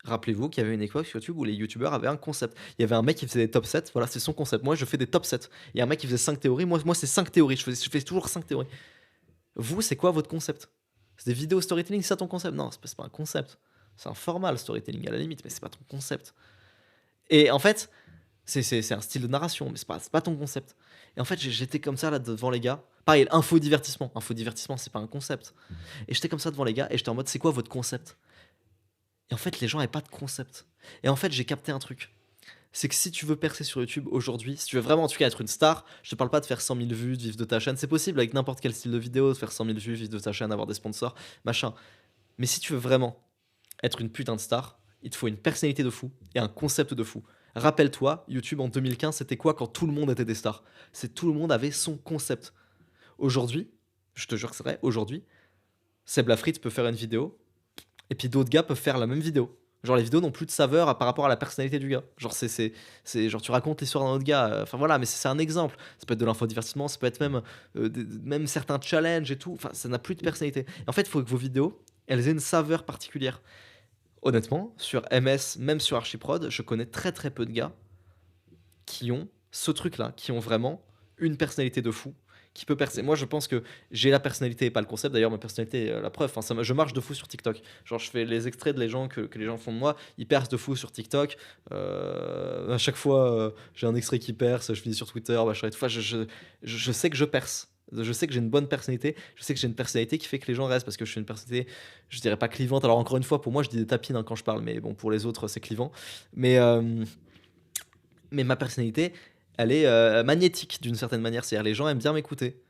Rappelez-vous qu'il y avait une époque sur YouTube où les youtubeurs avaient un concept. Il y avait un mec qui faisait des top 7, voilà, c'est son concept. Moi, je fais des top 7. Il y a un mec qui faisait 5 théories, moi c'est 5 théories, je fais toujours 5 théories. Vous, c'est quoi votre concept? C'est des vidéos storytelling, c'est ça ton concept? Non, c'est pas un concept. C'est un format, le storytelling, à la limite, mais c'est pas ton concept. Et en fait, c'est un style de narration, mais c'est pas ton concept. Et en fait, j'étais comme ça là devant les gars. Pareil, infodivertissement. Infodivertissement, c'est pas un concept. Et j'étais comme ça devant les gars et j'étais en mode, c'est quoi votre concept? Et en fait, les gens avaient pas de concept. Et en fait, j'ai capté un truc. C'est que si tu veux percer sur YouTube aujourd'hui, si tu veux vraiment en tout cas être une star, je te parle pas de faire 100 000 vues, de vivre de ta chaîne. C'est possible avec n'importe quel style de vidéo, de faire 100 000 vues, vivre de ta chaîne, avoir des sponsors, machin. Mais si tu veux vraiment être une putain de star, il te faut une personnalité de fou et un concept de fou. Rappelle-toi, YouTube en 2015, c'était quoi quand tout le monde était des stars? C'est tout le monde avait son concept. Aujourd'hui, je te jure que c'est vrai, aujourd'hui, Seb Lafrite peut faire une vidéo et puis d'autres gars peuvent faire la même vidéo. Genre les vidéos n'ont plus de saveur par rapport à la personnalité du gars. Genre genre tu racontes l'histoire d'un autre gars. Enfin voilà, mais c'est un exemple. Ça peut être de l'infodivertissement, ça peut être même certains challenges et tout. Enfin ça n'a plus de personnalité. Et en fait, il faut que vos vidéos, elles aient une saveur particulière. Honnêtement, sur MS, même sur Archiprod, je connais très peu de gars qui ont ce truc-là, qui ont vraiment une personnalité de fou, qui peut percer. Moi, je pense que j'ai la personnalité et pas le concept. D'ailleurs, ma personnalité est la preuve. Enfin, je marche de fou sur TikTok. Genre, je fais les extraits de les gens que les gens font de moi. Ils percent de fou sur TikTok. À chaque fois, j'ai un extrait qui perce. Je finis sur Twitter. Machin et tout. Enfin, je sais que je perce. Je sais que j'ai une bonne personnalité. Je sais que j'ai une personnalité qui fait que les gens restent parce que je suis une personnalité, je dirais pas clivante. Alors, encore une fois, pour moi, je dis des tapines hein, quand je parle, mais bon, pour les autres, c'est clivant. Mais, euh, mais ma personnalité, elle est magnétique d'une certaine manière. C'est-à-dire, les gens aiment bien m'écouter.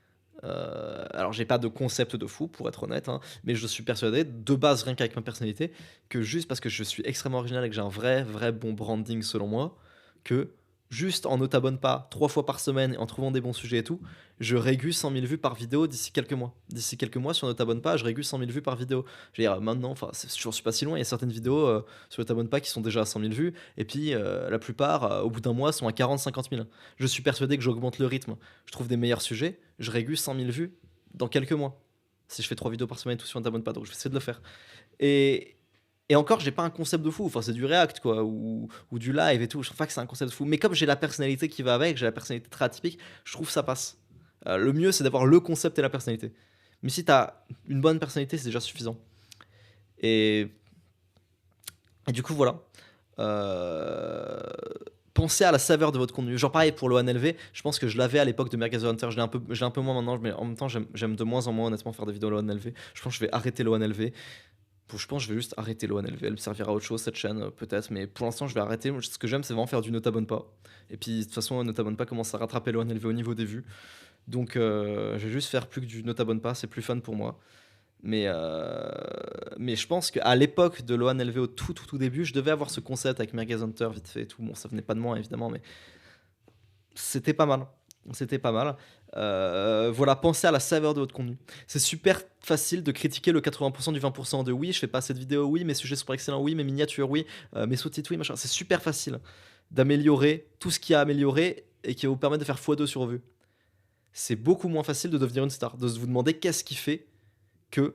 Alors, j'ai pas de concept de fou, pour être honnête, hein, mais je suis persuadé, de base, rien qu'avec ma personnalité, que juste parce que je suis extrêmement original et que j'ai un vrai bon branding selon moi, que juste en ne t'abonne pas 3 fois par semaine et en trouvant des bons sujets et tout, je régule 100 000 vues par vidéo d'ici quelques mois. D'ici quelques mois, si on ne t'abonne pas, je régule 100 000 vues par vidéo. Je veux dire, maintenant, enfin, je suis pas si loin, il y a certaines vidéos sur ne t'abonne pas qui sont déjà à 100 000 vues, et puis la plupart, au bout d'un mois, sont à 40-50 000. Je suis persuadé que j'augmente le rythme. Je trouve des meilleurs sujets, je régule 100 000 vues dans quelques mois. Si je fais 3 vidéos par semaine, tout si on ne t'abonne pas, donc je vais essayer de le faire. Et, et encore, j'ai pas un concept de fou. Enfin, c'est du React, quoi, ou du live et tout. Je trouve pas que c'est un concept de fou. Mais comme j'ai la personnalité qui va avec, j'ai la personnalité très atypique, je trouve que ça passe. Le mieux, c'est d'avoir le concept et la personnalité. Mais si t'as une bonne personnalité, c'est déjà suffisant. Et, et du coup, voilà. Euh, Pensez à la saveur de votre contenu. Genre pareil pour l'ONLV, je pense que je l'avais à l'époque de Merguez Hunter, je l'ai un peu moins maintenant, mais en même temps j'aime de moins en moins honnêtement faire des vidéos à l'ONLV. Je pense que je vais arrêter l'ONLV. Je pense que je vais juste arrêter l'ONLV, elle me servira à autre chose cette chaîne peut-être, mais pour l'instant je vais arrêter. Moi, ce que j'aime c'est vraiment faire du ne t'abonne pas. Et puis de toute façon ne t'abonne pas commence à rattraper l'ONLV au niveau des vues. Donc je vais juste faire plus que du ne t'abonne pas, c'est plus fun pour moi. Mais je pense qu'à l'époque de l'ONLV au tout début, je devais avoir ce concept avec Merguez Hunter vite fait et tout. Bon, ça venait pas de moi évidemment, mais c'était pas mal. C'était pas mal. Voilà, pensez à la saveur de votre contenu. C'est super facile de critiquer le 80% du 20% de oui, je fais pas cette vidéo, oui, mes sujets sont pas excellents, oui, mes miniatures, oui, mes sous-titres, oui, machin. C'est super facile d'améliorer tout ce qu'il y a à améliorer et qui va vous permettre de faire x2 sur vue. C'est beaucoup moins facile de devenir une star, de vous demander qu'est-ce qui fait que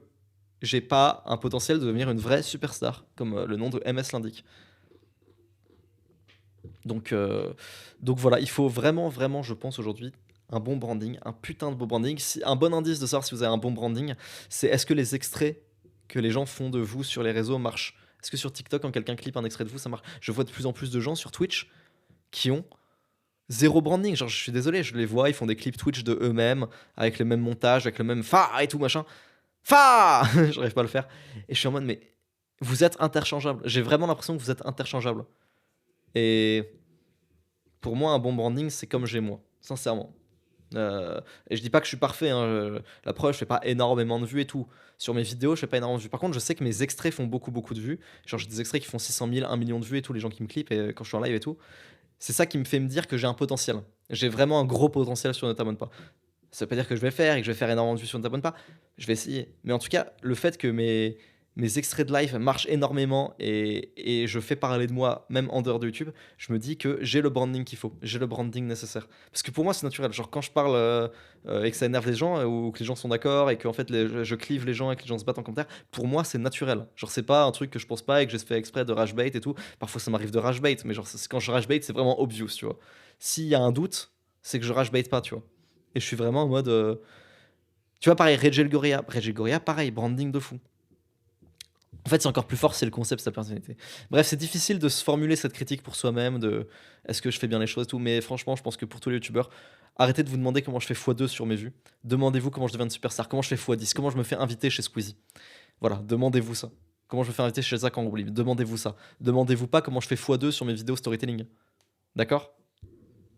j'ai pas un potentiel de devenir une vraie superstar, comme le nom de MS l'indique. Donc, euh, donc voilà, il faut vraiment, vraiment, je pense aujourd'hui, un bon branding, un putain de beau branding. Un bon indice de savoir si vous avez un bon branding, c'est est-ce que les extraits que les gens font de vous sur les réseaux marchent. Est-ce que sur TikTok, quand quelqu'un clip un extrait de vous, ça marche? Je vois de plus en plus de gens sur Twitch qui ont zéro branding. Genre, je suis désolé, je les vois, ils font des clips Twitch de eux-mêmes, avec le même montage, avec le même fa et tout machin. Fa J'arrive pas à le faire. Et je suis en mode, mais vous êtes interchangeable. J'ai vraiment l'impression que vous êtes interchangeable. Et pour moi, un bon branding, c'est comme j'ai moi, sincèrement. Et je dis pas que je suis parfait, hein, la preuve, je fais pas énormément de vues et tout. Sur mes vidéos, je fais pas énormément de vues. Par contre, je sais que mes extraits font beaucoup, beaucoup de vues. Genre, j'ai des extraits qui font 600 000, 1 million de vues et tout, les gens qui me clippent et quand je suis en live et tout. C'est ça qui me fait me dire que j'ai un potentiel. J'ai vraiment un gros potentiel sur Ne t'abonne pas. Ça veut pas dire que je vais faire et que je vais faire énormément de vues sur Ne t'abonne pas. Je vais essayer. Mais en tout cas, le fait que mes extraits de live marchent énormément et je fais parler de moi, même en dehors de YouTube, je me dis que j'ai le branding qu'il faut. J'ai le branding nécessaire. Parce que pour moi, c'est naturel. Genre, quand je parle et que ça énerve les gens ou que les gens sont d'accord et que en fait, je clive les gens et que les gens se battent en commentaire, pour moi, c'est naturel. Genre, c'est pas un truc que je pense pas et que j'ai fait exprès de rage bait et tout. Parfois, ça m'arrive de rage bait, mais genre, quand je rage bait, c'est vraiment obvious, tu vois. S'il y a un doute, c'est que je rage bait pas, tu vois. Et je suis vraiment en mode. Tu vois, pareil, Regel Goria. Regel Goria, pareil, branding de fou. En fait, c'est encore plus fort, c'est le concept, sa personnalité. Bref, c'est difficile de se formuler cette critique pour soi-même, de est-ce que je fais bien les choses et tout, mais franchement, je pense que pour tous les youtubeurs, arrêtez de vous demander comment je fais x2 sur mes vues. Demandez-vous comment je deviens une superstar, comment je fais x10, comment je me fais inviter chez Squeezie. Voilà, demandez-vous ça. Comment je me fais inviter chez Zach Angouli, demandez-vous ça. Demandez-vous pas comment je fais x2 sur mes vidéos storytelling. D'accord?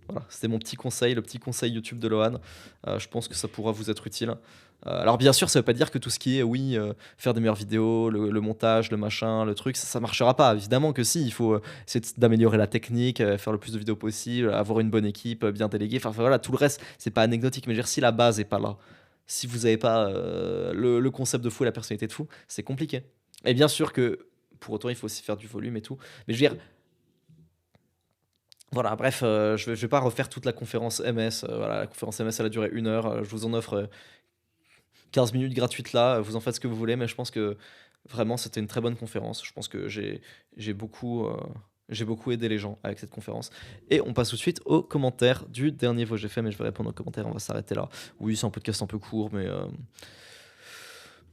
Voilà, c'était mon petit conseil, le petit conseil YouTube de Lohan. Je pense que ça pourra vous être utile. Alors bien sûr, ça veut pas dire que tout ce qui est, oui, faire des meilleures vidéos, le montage, le machin, le truc, ça marchera pas. Évidemment que si, il faut essayer d'améliorer la technique, faire le plus de vidéos possible, avoir une bonne équipe, bien déléguée. Enfin voilà, tout le reste, c'est pas anecdotique. Mais je veux dire, si la base est pas là, si vous avez pas le concept de fou et la personnalité de fou, c'est compliqué. Et bien sûr que pour autant, il faut aussi faire du volume et tout. Mais je veux dire, voilà, bref, je vais pas refaire toute la conférence MS. Voilà, la conférence MS, elle a duré 1 heure. Je vous en offre 15 minutes gratuites là. Vous en faites ce que vous voulez, mais je pense que vraiment, c'était une très bonne conférence. Je pense que j'ai beaucoup, j'ai beaucoup aidé les gens avec cette conférence. Et on passe tout de suite aux commentaires du dernier VOGFM. Et je vais répondre aux commentaires. On va s'arrêter là. Oui, c'est un podcast un peu court, mais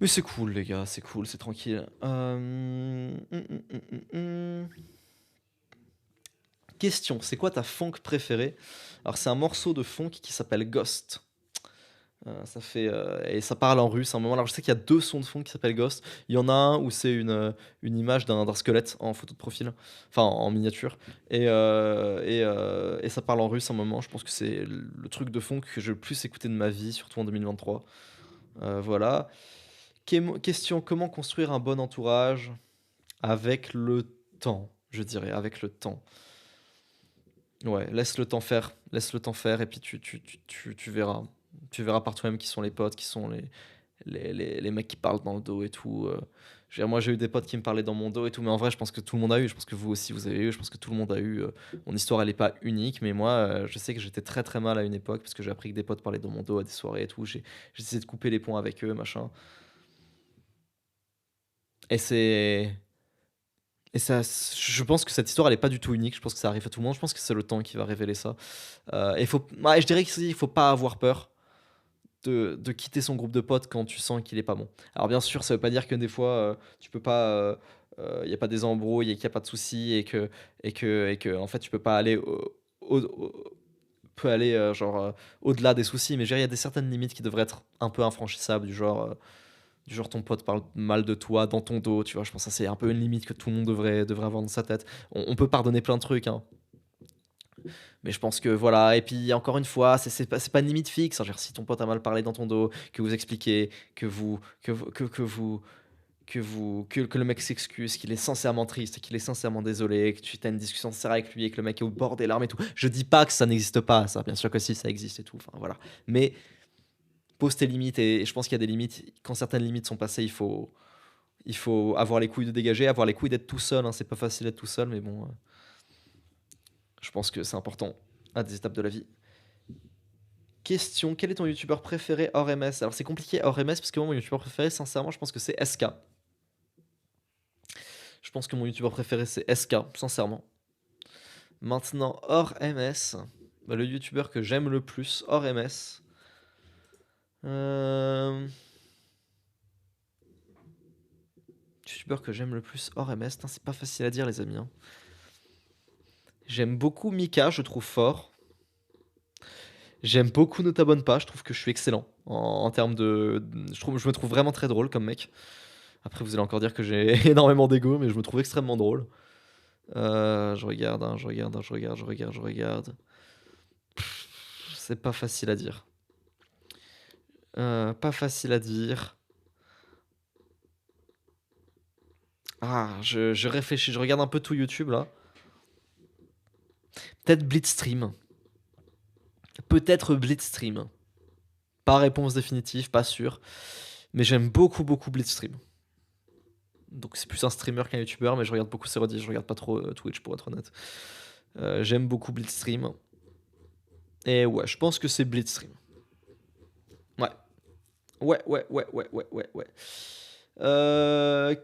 c'est cool, les gars. C'est cool, c'est tranquille. Question, c'est quoi ta funk préférée? Alors c'est un morceau de funk qui s'appelle Ghost. Ça fait et ça parle en russe à un moment. Alors je sais qu'il y a 2 sons de fond qui s'appellent Ghost. Il y en a un où c'est une image d'un squelette en photo de profil, enfin en miniature et ça parle en russe à un moment. Je pense que c'est le truc de fond que j'ai le plus écouté de ma vie, surtout en 2023. Voilà. Question, comment construire un bon entourage? Avec le temps, je dirais, avec le temps. Ouais, laisse le temps faire et puis tu verras. Tu verras par toi-même qui sont les potes, qui sont les mecs qui parlent dans le dos et tout. Je veux dire, moi j'ai eu des potes qui me parlaient dans mon dos et tout, mais en vrai je pense que tout le monde a eu, je pense que vous aussi vous avez eu, je pense que tout le monde a eu. Mon histoire elle est pas unique, mais moi je sais que j'étais très très mal à une époque parce que j'ai appris que des potes parlaient dans mon dos à des soirées et tout. J'ai essayé de couper les ponts avec eux, machin. Et c'est. Et ça, je pense que cette histoire elle est pas du tout unique, je pense que ça arrive à tout le monde, je pense que c'est le temps qui va révéler ça. Ouais, je dirais qu'il faut pas avoir peur de quitter son groupe de potes quand tu sens qu'il est pas bon. Alors bien sûr, ça veut pas dire que des fois tu peux pas, il y a pas des embrouilles et qu'il y a pas de soucis et que en fait tu peux pas aller peut aller au-delà des soucis. Mais je veux dire, il y a des certaines limites qui devraient être un peu infranchissables du genre ton pote parle mal de toi dans ton dos, tu vois. Je pense que ça c'est un peu une limite que tout le monde devrait avoir dans sa tête. On peut pardonner plein de trucs, hein. Mais je pense que voilà, et puis encore une fois, c'est pas une limite fixe, hein. Je veux dire, si ton pote a mal parlé dans ton dos, que vous expliquez, que vous que le mec s'excuse, qu'il est sincèrement triste, qu'il est sincèrement désolé, que tu as une discussion sincère avec lui et que le mec est au bord des larmes et tout. Je dis pas que ça n'existe pas, ça, bien sûr que si, ça existe et tout, enfin voilà. Mais pose tes limites et je pense qu'il y a des limites. Quand certaines limites sont passées, il faut avoir les couilles de dégager, avoir les couilles d'être tout seul, hein. C'est pas facile d'être tout seul, mais bon, je pense que c'est important à des étapes de la vie. Question, quel est ton youtubeur préféré hors MS? Alors c'est compliqué hors MS parce que moi, mon youtubeur préféré, sincèrement, je pense que c'est SK. Je pense que mon youtubeur préféré c'est SK, sincèrement. Maintenant, hors MS, bah, le youtubeur que j'aime le plus hors MS. Euh... Youtubeur que j'aime le plus hors MS, putain, c'est pas facile à dire, les amis, hein. J'aime beaucoup Mika, je trouve fort. J'aime beaucoup Ne t'abonne pas, je trouve que je suis excellent en termes je me trouve vraiment très drôle comme mec. Après, vous allez encore dire que j'ai énormément d'ego, mais je me trouve extrêmement drôle. Je regarde, hein, je regarde. C'est pas facile à dire. Pas facile à dire. Ah, je réfléchis, je regarde un peu tout YouTube là. Peut-être Blitzstream. Peut-être Blitzstream. Pas réponse définitive, pas sûr. Mais j'aime beaucoup, beaucoup Blitzstream. Donc c'est plus un streamer qu'un youtubeur, mais je regarde beaucoup ses rediffs, je regarde pas trop Twitch pour être honnête. J'aime beaucoup Blitzstream. Et ouais, je pense que c'est Blitzstream. Ouais. Ouais.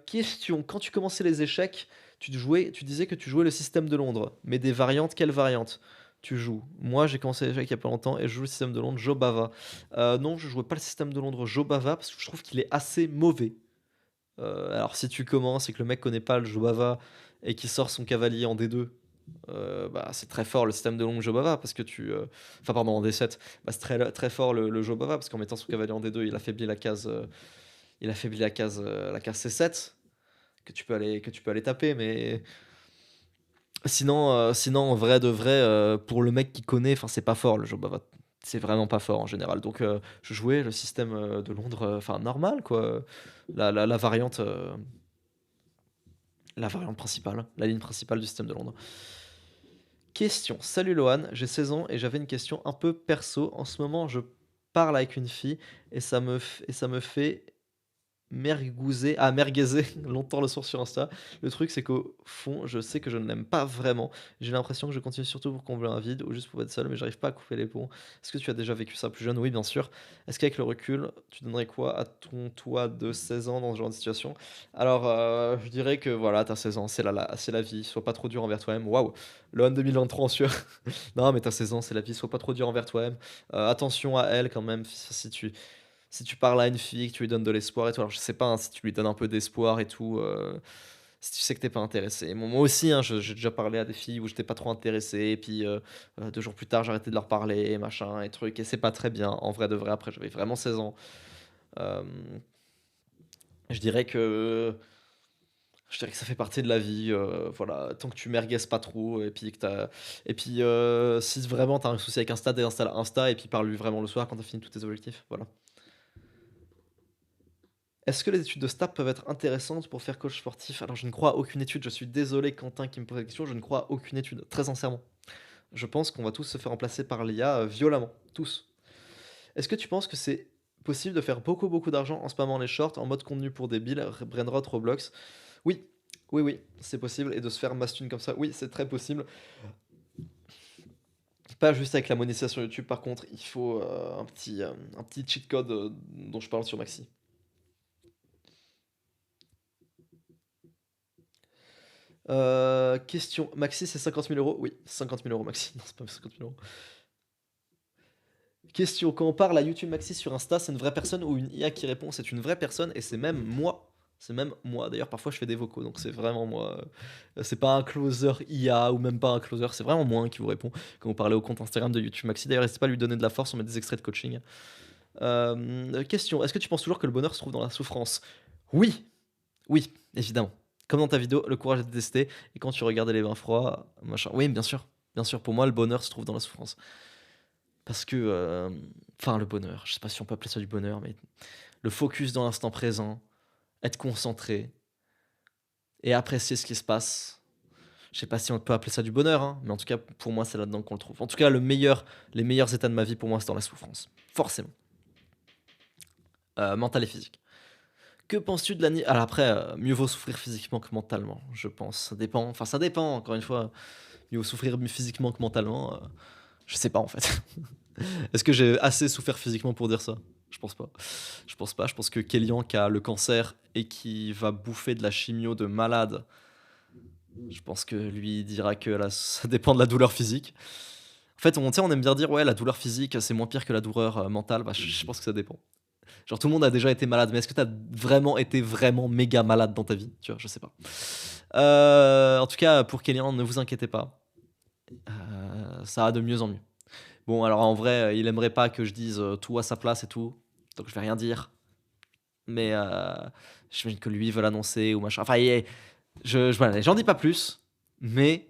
Question. Quand tu commençais les échecs, tu disais que tu jouais le système de Londres. Mais des variantes, quelles variantes tu joues? Moi, j'ai commencé les échecs il y a pas longtemps et je joue le système de Londres Jobava. Non, je jouais pas le système de Londres Jobava parce que je trouve qu'il est assez mauvais. Alors si tu commences et que le mec connaît pas le Jobava et qu'il sort son cavalier en D2, bah, c'est très fort le système de Londres Jobava parce que enfin pardon, en D7, bah, c'est très, très fort le Jobava parce qu'en mettant son cavalier en D2, il affaiblit la case, la case C7 que tu peux aller taper, mais sinon en vrai de vrai, pour le mec qui connaît, enfin c'est pas fort le Jobava, c'est vraiment pas fort en général. Donc je jouais le système de Londres, enfin normal quoi, la variante. La variante principale, la ligne principale du système de Londres. Question. Salut Lohan, j'ai 16 ans et j'avais une question un peu perso. En ce moment, je parle avec une fille et ça me fait merguezer longtemps le soir sur Insta. Le truc, c'est qu'au fond, je sais que je ne l'aime pas vraiment. J'ai l'impression que je continue surtout pour combler un vide ou juste pour être seul, mais j'arrive pas à couper les ponts. Est-ce que tu as déjà vécu ça plus jeune? Oui, bien sûr. Est-ce qu'avec le recul, tu donnerais quoi à ton toi de 16 ans dans ce genre de situation? Alors, je dirais que voilà, t'as 16 ans, c'est la vie. Sois pas trop dur envers toi-même. Waouh, le 2023 en sueur. Non, mais t'as 16 ans, c'est la vie. Sois pas trop dur envers toi-même. Attention à elle quand même, si tu parles à une fille, que tu lui donnes de l'espoir et tout, alors je sais pas hein, si tu lui donnes un peu d'espoir et tout, si tu sais que t'es pas intéressé. Moi aussi, hein, j'ai déjà parlé à des filles où j'étais pas trop intéressé, et puis 2 jours plus tard, j'ai arrêté de leur parler, et machin, et truc, et c'est pas très bien, en vrai de vrai. Après, j'avais vraiment 16 ans. Euh, je dirais que. Je dirais que ça fait partie de la vie, voilà, tant que tu merguez pas trop, et puis si vraiment t'as un souci avec Insta, désinstalle Insta, et puis parle-lui vraiment le soir quand t'as fini tous tes objectifs, voilà. Est-ce que les études de STAPS peuvent être intéressantes pour faire coach sportif? Alors, je ne crois à aucune étude. Je suis désolé, Quentin, qui me pose la question. Je ne crois à aucune étude, très sincèrement. Je pense qu'on va tous se faire remplacer par l'IA violemment. Tous. Est-ce que tu penses que c'est possible de faire beaucoup, beaucoup d'argent en spammant les shorts en mode contenu pour débiles, Brainrot, Roblox? Oui. Oui, c'est possible. Et de se faire mastune comme ça, oui, c'est très possible. Pas juste avec la monétisation YouTube, par contre, il faut un petit cheat code dont je parle sur Maxi. Question. Maxi, c'est 50 000 euros? Oui, 50 000 euros, Maxi. Non, c'est pas 50 000 euros. Question. Quand on parle à YouTube Maxi sur Insta, c'est une vraie personne ou une IA qui répond? C'est une vraie personne et c'est même moi. C'est même moi. D'ailleurs, parfois, je fais des vocaux, donc c'est vraiment moi. C'est pas un closer IA ou même pas un closer, c'est vraiment moi qui vous répond quand vous parlez au compte Instagram de YouTube Maxi. D'ailleurs, n'hésitez pas à lui donner de la force, on met des extraits de coaching. Question. Est-ce que tu penses toujours que le bonheur se trouve dans la souffrance? Oui, oui, évidemment. Comme dans ta vidéo, le courage est détesté, et quand tu regardais les bains froids, machin. Oui, bien sûr. Bien sûr, pour moi, le bonheur se trouve dans la souffrance. Parce que, enfin, le bonheur, je sais pas si on peut appeler ça du bonheur, mais le focus dans l'instant présent, être concentré et apprécier ce qui se passe. Je sais pas si on peut appeler ça du bonheur, hein, mais en tout cas, pour moi, c'est là-dedans qu'on le trouve. En tout cas, les meilleurs états de ma vie, pour moi, c'est dans la souffrance. Forcément. Mental et physique. Que penses-tu de l'année alors après, mieux vaut souffrir physiquement que mentalement, je pense. Ça dépend, enfin ça dépend, encore une fois. Mieux vaut souffrir physiquement que mentalement, je sais pas, en fait. Est-ce que j'ai assez souffert physiquement pour dire ça? Je pense pas. Je pense pas. Je pense que Kélian qui a le cancer et qui va bouffer de la chimio de malade, je pense que lui il dira que là, ça dépend de la douleur physique. En fait, tu sais, on aime bien dire: «Ouais, la douleur physique, c'est moins pire que la douleur, mentale». Bah, je pense que ça dépend. Genre tout le monde a déjà été malade, mais est-ce que tu as vraiment été vraiment méga malade dans ta vie? Tu vois? Je sais pas. En tout cas, pour Kélian, ne vous inquiétez pas, ça va de mieux en mieux. Bon, alors en vrai, il aimerait pas que je dise, tout à sa place et tout, donc je vais rien dire, mais j'imagine que lui veut l'annoncer ou machin. Enfin, voilà, j'en dis pas plus, mais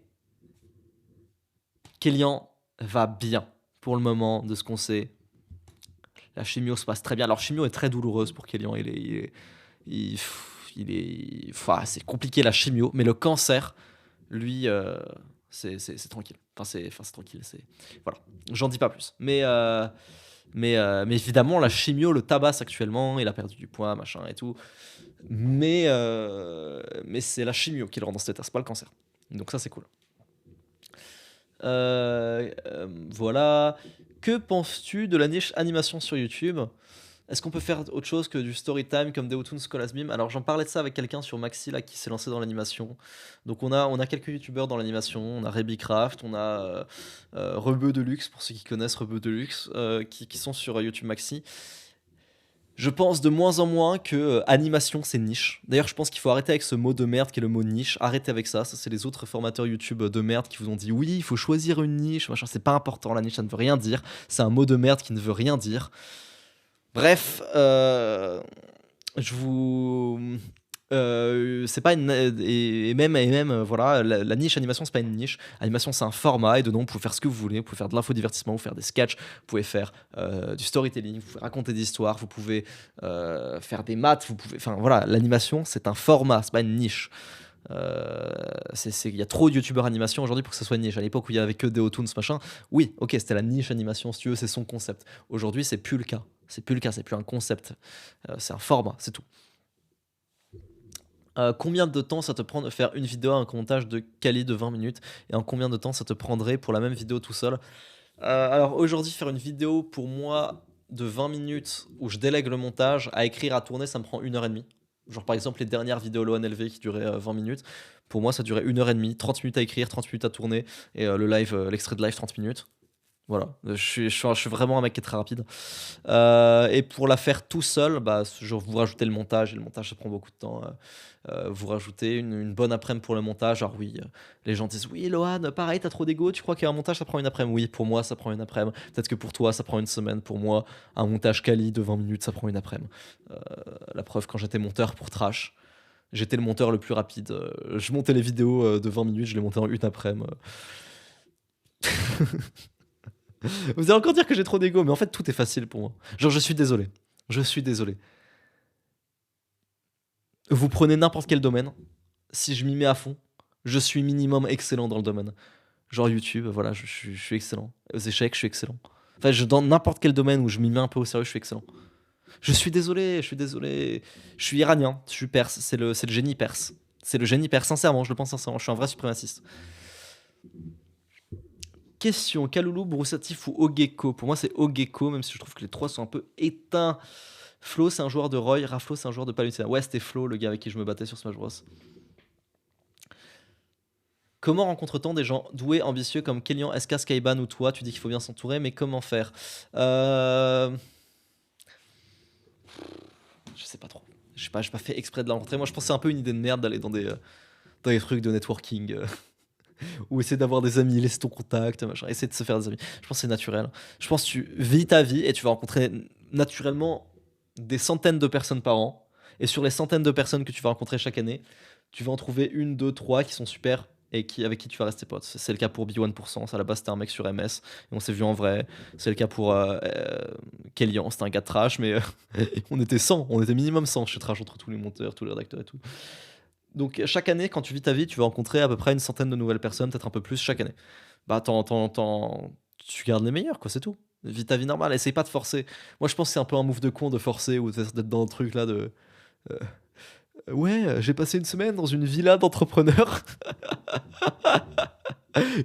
Kélian va bien pour le moment de ce qu'on sait. La chimio se passe très bien. Alors chimio est très douloureuse pour Kélian, il enfin, c'est compliqué la chimio, mais le cancer, lui, c'est tranquille. C'est tranquille, voilà. J'en dis pas plus. Mais évidemment, la chimio le tabasse actuellement. Il a perdu du poids, machin et tout. Mais c'est la chimio qui le rend dans cet état, c'est pas le cancer. Donc ça, c'est cool. Voilà. Que penses-tu de la niche animation sur YouTube? Est-ce qu'on peut faire autre chose que du story time comme Deotoon, Scholasmim? Alors j'en parlais de ça avec quelqu'un sur Maxi là qui s'est lancé dans l'animation. Donc on a quelques youtubeurs dans l'animation, on a Rebycraft, on a Rebeu Deluxe pour ceux qui connaissent Rebeu Deluxe, qui sont sur YouTube Maxi. Je pense de moins en moins que animation c'est niche. D'ailleurs, je pense qu'il faut arrêter avec ce mot de merde qui est le mot niche. Arrêtez avec ça. Ça, c'est les autres formateurs YouTube de merde qui vous ont dit oui, il faut choisir une niche, machin. C'est pas important, la niche, ça ne veut rien dire. C'est un mot de merde qui ne veut rien dire. Bref, je vous. C'est pas une. Et même, voilà, la niche animation, c'est pas une niche. Animation, c'est un format, et dedans, vous pouvez faire ce que vous voulez. Vous pouvez faire de l'infodivertissement, vous pouvez faire des sketchs, vous pouvez faire du storytelling, vous pouvez raconter des histoires, vous pouvez faire des maths, vous pouvez. Enfin, voilà, l'animation, c'est un format, c'est pas une niche. Il y a trop de youtubeurs animation aujourd'hui pour que ça soit une niche. À l'époque où il y avait que Deotoon, ce machin, oui, ok, c'était la niche animation, si tu veux, c'est son concept. Aujourd'hui, c'est plus le cas. C'est plus le cas, c'est plus un concept. C'est un format, c'est tout. Combien de temps ça te prend de faire une vidéo, un montage de quali de 20 minutes? Et en combien de temps ça te prendrait pour la même vidéo tout seul? Alors aujourd'hui, faire une vidéo pour moi de 20 minutes où je délègue le montage, à écrire, à tourner, ça me prend 1h30. Genre par exemple les dernières vidéos LOANLV qui duraient 20 minutes. Pour moi, ça durait 1h30, 30 minutes à écrire, 30 minutes à tourner, et l'extrait de live 30 minutes. Voilà, je suis vraiment un mec qui est très rapide. Et pour la faire tout seul, bah, vous rajoutez le montage, et le montage ça prend beaucoup de temps. Vous rajoutez une bonne après-midi pour le montage. Alors oui, les gens disent oui, Lohan, pareil, t'as trop d'ego, tu crois qu'un montage ça prend une après-midi? Oui, pour moi ça prend une après-midi. Peut-être que pour toi ça prend une semaine. Pour moi, un montage quali de 20 minutes ça prend une après-midi. La preuve, quand j'étais monteur pour Trash, j'étais le monteur le plus rapide. Je montais les vidéos de 20 minutes, je les montais en une après-midi. Vous allez encore dire que j'ai trop d'ego, mais en fait tout est facile pour moi. Genre je suis désolé. Je suis désolé. Vous prenez n'importe quel domaine, si je m'y mets à fond, je suis minimum excellent dans le domaine. Genre YouTube, voilà, je suis excellent. Aux échecs, je suis excellent. Enfin, dans n'importe quel domaine où je m'y mets un peu au sérieux, je suis excellent. Je suis désolé, je suis désolé. Je suis iranien, je suis perse, c'est le génie perse. C'est le génie perse, sincèrement, je le pense sincèrement, je suis un vrai suprémaciste. Question, Kaloulou, Broussatif ou Ogeko? Pour moi, c'est Ogeko, même si je trouve que les trois sont un peu éteints. Flo, c'est un joueur de Roy. Raflo, c'est un joueur de Palutena. Ouais, c'était Flo, le gars avec qui je me battais sur Smash Bros. Comment rencontre-t-on des gens doués, ambitieux comme Kélian, SK, Skyban ou toi? Tu dis qu'il faut bien s'entourer, mais comment faire? Je sais pas trop. Je sais pas, j'ai pas fait exprès de la rencontrer. Moi, je pense que c'est un peu une idée de merde d'aller dans des trucs de networking. Ou essayer d'avoir des amis, laisser ton contact, machin, essayer de se faire des amis. Je pense que c'est naturel. Je pense que tu vis ta vie et tu vas rencontrer naturellement des centaines de personnes par an. Et sur les centaines de personnes que tu vas rencontrer chaque année, tu vas en trouver une, deux, trois qui sont super et avec qui tu vas rester pote. C'est le cas pour B1%, à la base c'était un mec sur MS, et on s'est vu en vrai. C'est le cas pour Kellyan, c'était un gars de trash, mais on était 100, on était minimum 100 chez Trash entre tous les monteurs, tous les rédacteurs et tout. Donc chaque année, quand tu vis ta vie, tu vas rencontrer à peu près une centaine de nouvelles personnes, peut-être un peu plus chaque année. Bah tu gardes les meilleurs, quoi, c'est tout. Vis ta vie normale, essaye pas de forcer. Moi je pense que c'est un peu un move de con de forcer ou d'être dans le truc là de... euh, ouais, j'ai passé une semaine dans une villa d'entrepreneur.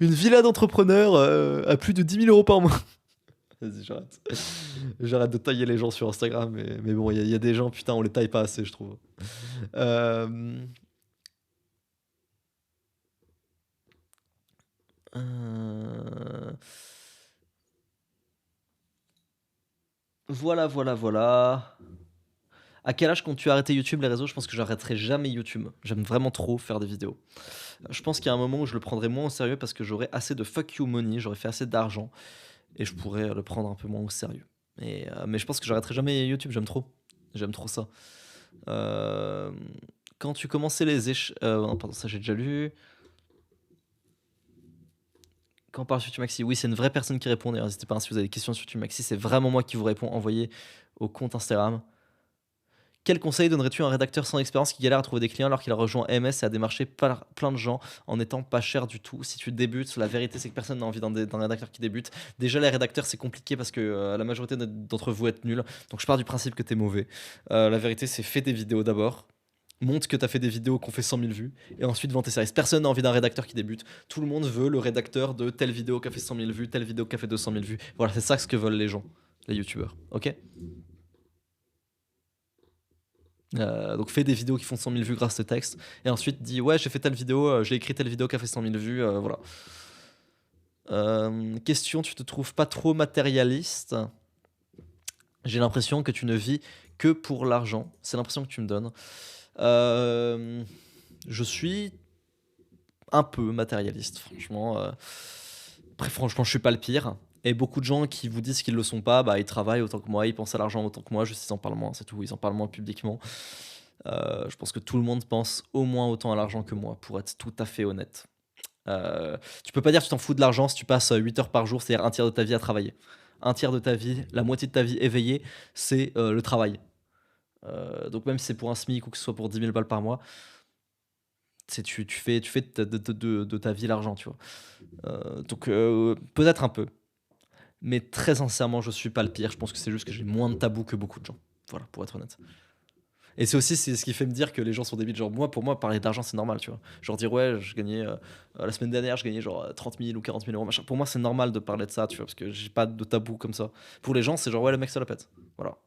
Une villa d'entrepreneur à plus de 10 000 euros par mois. Vas-y, j'arrête. J'arrête de tailler les gens sur Instagram, mais bon, il y a des gens, putain, on les taille pas assez, je trouve. Euh, euh, Voilà, voilà, voilà. À quel âge comptes-tu arrêter YouTube, les réseaux? Je pense que j'arrêterai jamais YouTube. J'aime vraiment trop faire des vidéos. Je pense qu'il y a un moment où je le prendrai moins au sérieux parce que j'aurai assez de fuck you money, j'aurai fait assez d'argent et je pourrais le prendre un peu moins au sérieux. Mais je pense que j'arrêterai jamais YouTube, j'aime trop. J'aime trop ça. Euh, Quand tu commençais les non, pardon, ça j'ai déjà lu. Quand on parle sur YouTube Maxi, oui, c'est une vraie personne qui répond. D'ailleurs, n'hésitez pas, hein, si vous avez des questions sur YouTube Maxi, c'est vraiment moi qui vous réponds. Envoyez au compte Instagram. Quel conseil donnerais-tu à un rédacteur sans expérience qui galère à trouver des clients alors qu'il a rejoint MS et a démarché plein de gens en étant pas cher du tout? Si tu débutes, la vérité c'est que personne n'a envie d'un rédacteur qui débute. Déjà, les rédacteurs c'est compliqué parce que la majorité d'entre vous êtes nuls. Donc je pars du principe que t'es mauvais. La vérité c'est fais des vidéos d'abord. Montre que t'as fait des vidéos qui ont fait 100 000 vues et ensuite vends tes services. Personne n'a envie d'un rédacteur qui débute. Tout le monde veut le rédacteur de telle vidéo qui a fait 100 000 vues, telle vidéo qui a fait 200 000 vues. Voilà, c'est ça ce que veulent les gens, les youtubeurs. Ok? Donc fais des vidéos qui font 100 000 vues grâce à tes textes et ensuite dis ouais j'ai fait telle vidéo, j'ai écrit telle vidéo qui a fait 100 000 vues, voilà. Question, tu te trouves pas trop matérialiste? J'ai l'impression que tu ne vis que pour l'argent, c'est l'impression que tu me donnes. Euh, je suis un peu matérialiste, franchement. Après, franchement, je suis pas le pire. Et beaucoup de gens qui vous disent qu'ils le sont pas, bah ils travaillent autant que moi, ils pensent à l'argent autant que moi, juste ils en parlent moins, c'est tout, ils en parlent moins publiquement. Je pense que tout le monde pense au moins autant à l'argent que moi, pour être tout à fait honnête. Tu peux pas dire que tu t'en fous de l'argent si tu passes 8 heures par jour, c'est-à-dire un tiers de ta vie à travailler. Un tiers de ta vie, la moitié de ta vie éveillée, c'est le travail. Donc même si c'est pour un SMIC ou que ce soit pour 10 000 balles par mois, tu fais de ta vie l'argent, tu vois. Donc peut-être un peu, mais très sincèrement, je suis pas le pire. Je pense que c'est juste que j'ai moins de tabous que beaucoup de gens. Voilà, pour être honnête. Et c'est ce qui fait me dire que les gens sont débiles. Genre, pour moi, parler d'argent, c'est normal, tu vois. Genre, dire, ouais, je gagnais, la semaine dernière, je gagnais genre 30 000 ou 40 000 euros, machin. Pour moi, c'est normal de parler de ça, tu vois, parce que j'ai pas de tabou comme ça. Pour les gens, c'est genre, ouais, le mec, ça la pète. Voilà.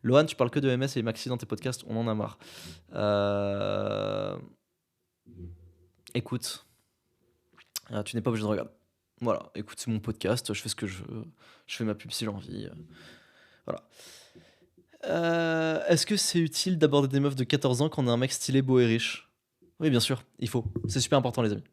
Lohan, tu parles que de MS et Maxi dans tes podcasts, on en a marre. Euh, Écoute, tu n'es pas obligé de regarder. Voilà, écoute, c'est mon podcast, je fais ce que je veux, je fais ma pub si j'ai envie. Voilà. Est-ce que c'est utile d'aborder des meufs de 14 ans quand on est un mec stylé, beau et riche? Oui, bien sûr, il faut. C'est super important, les amis.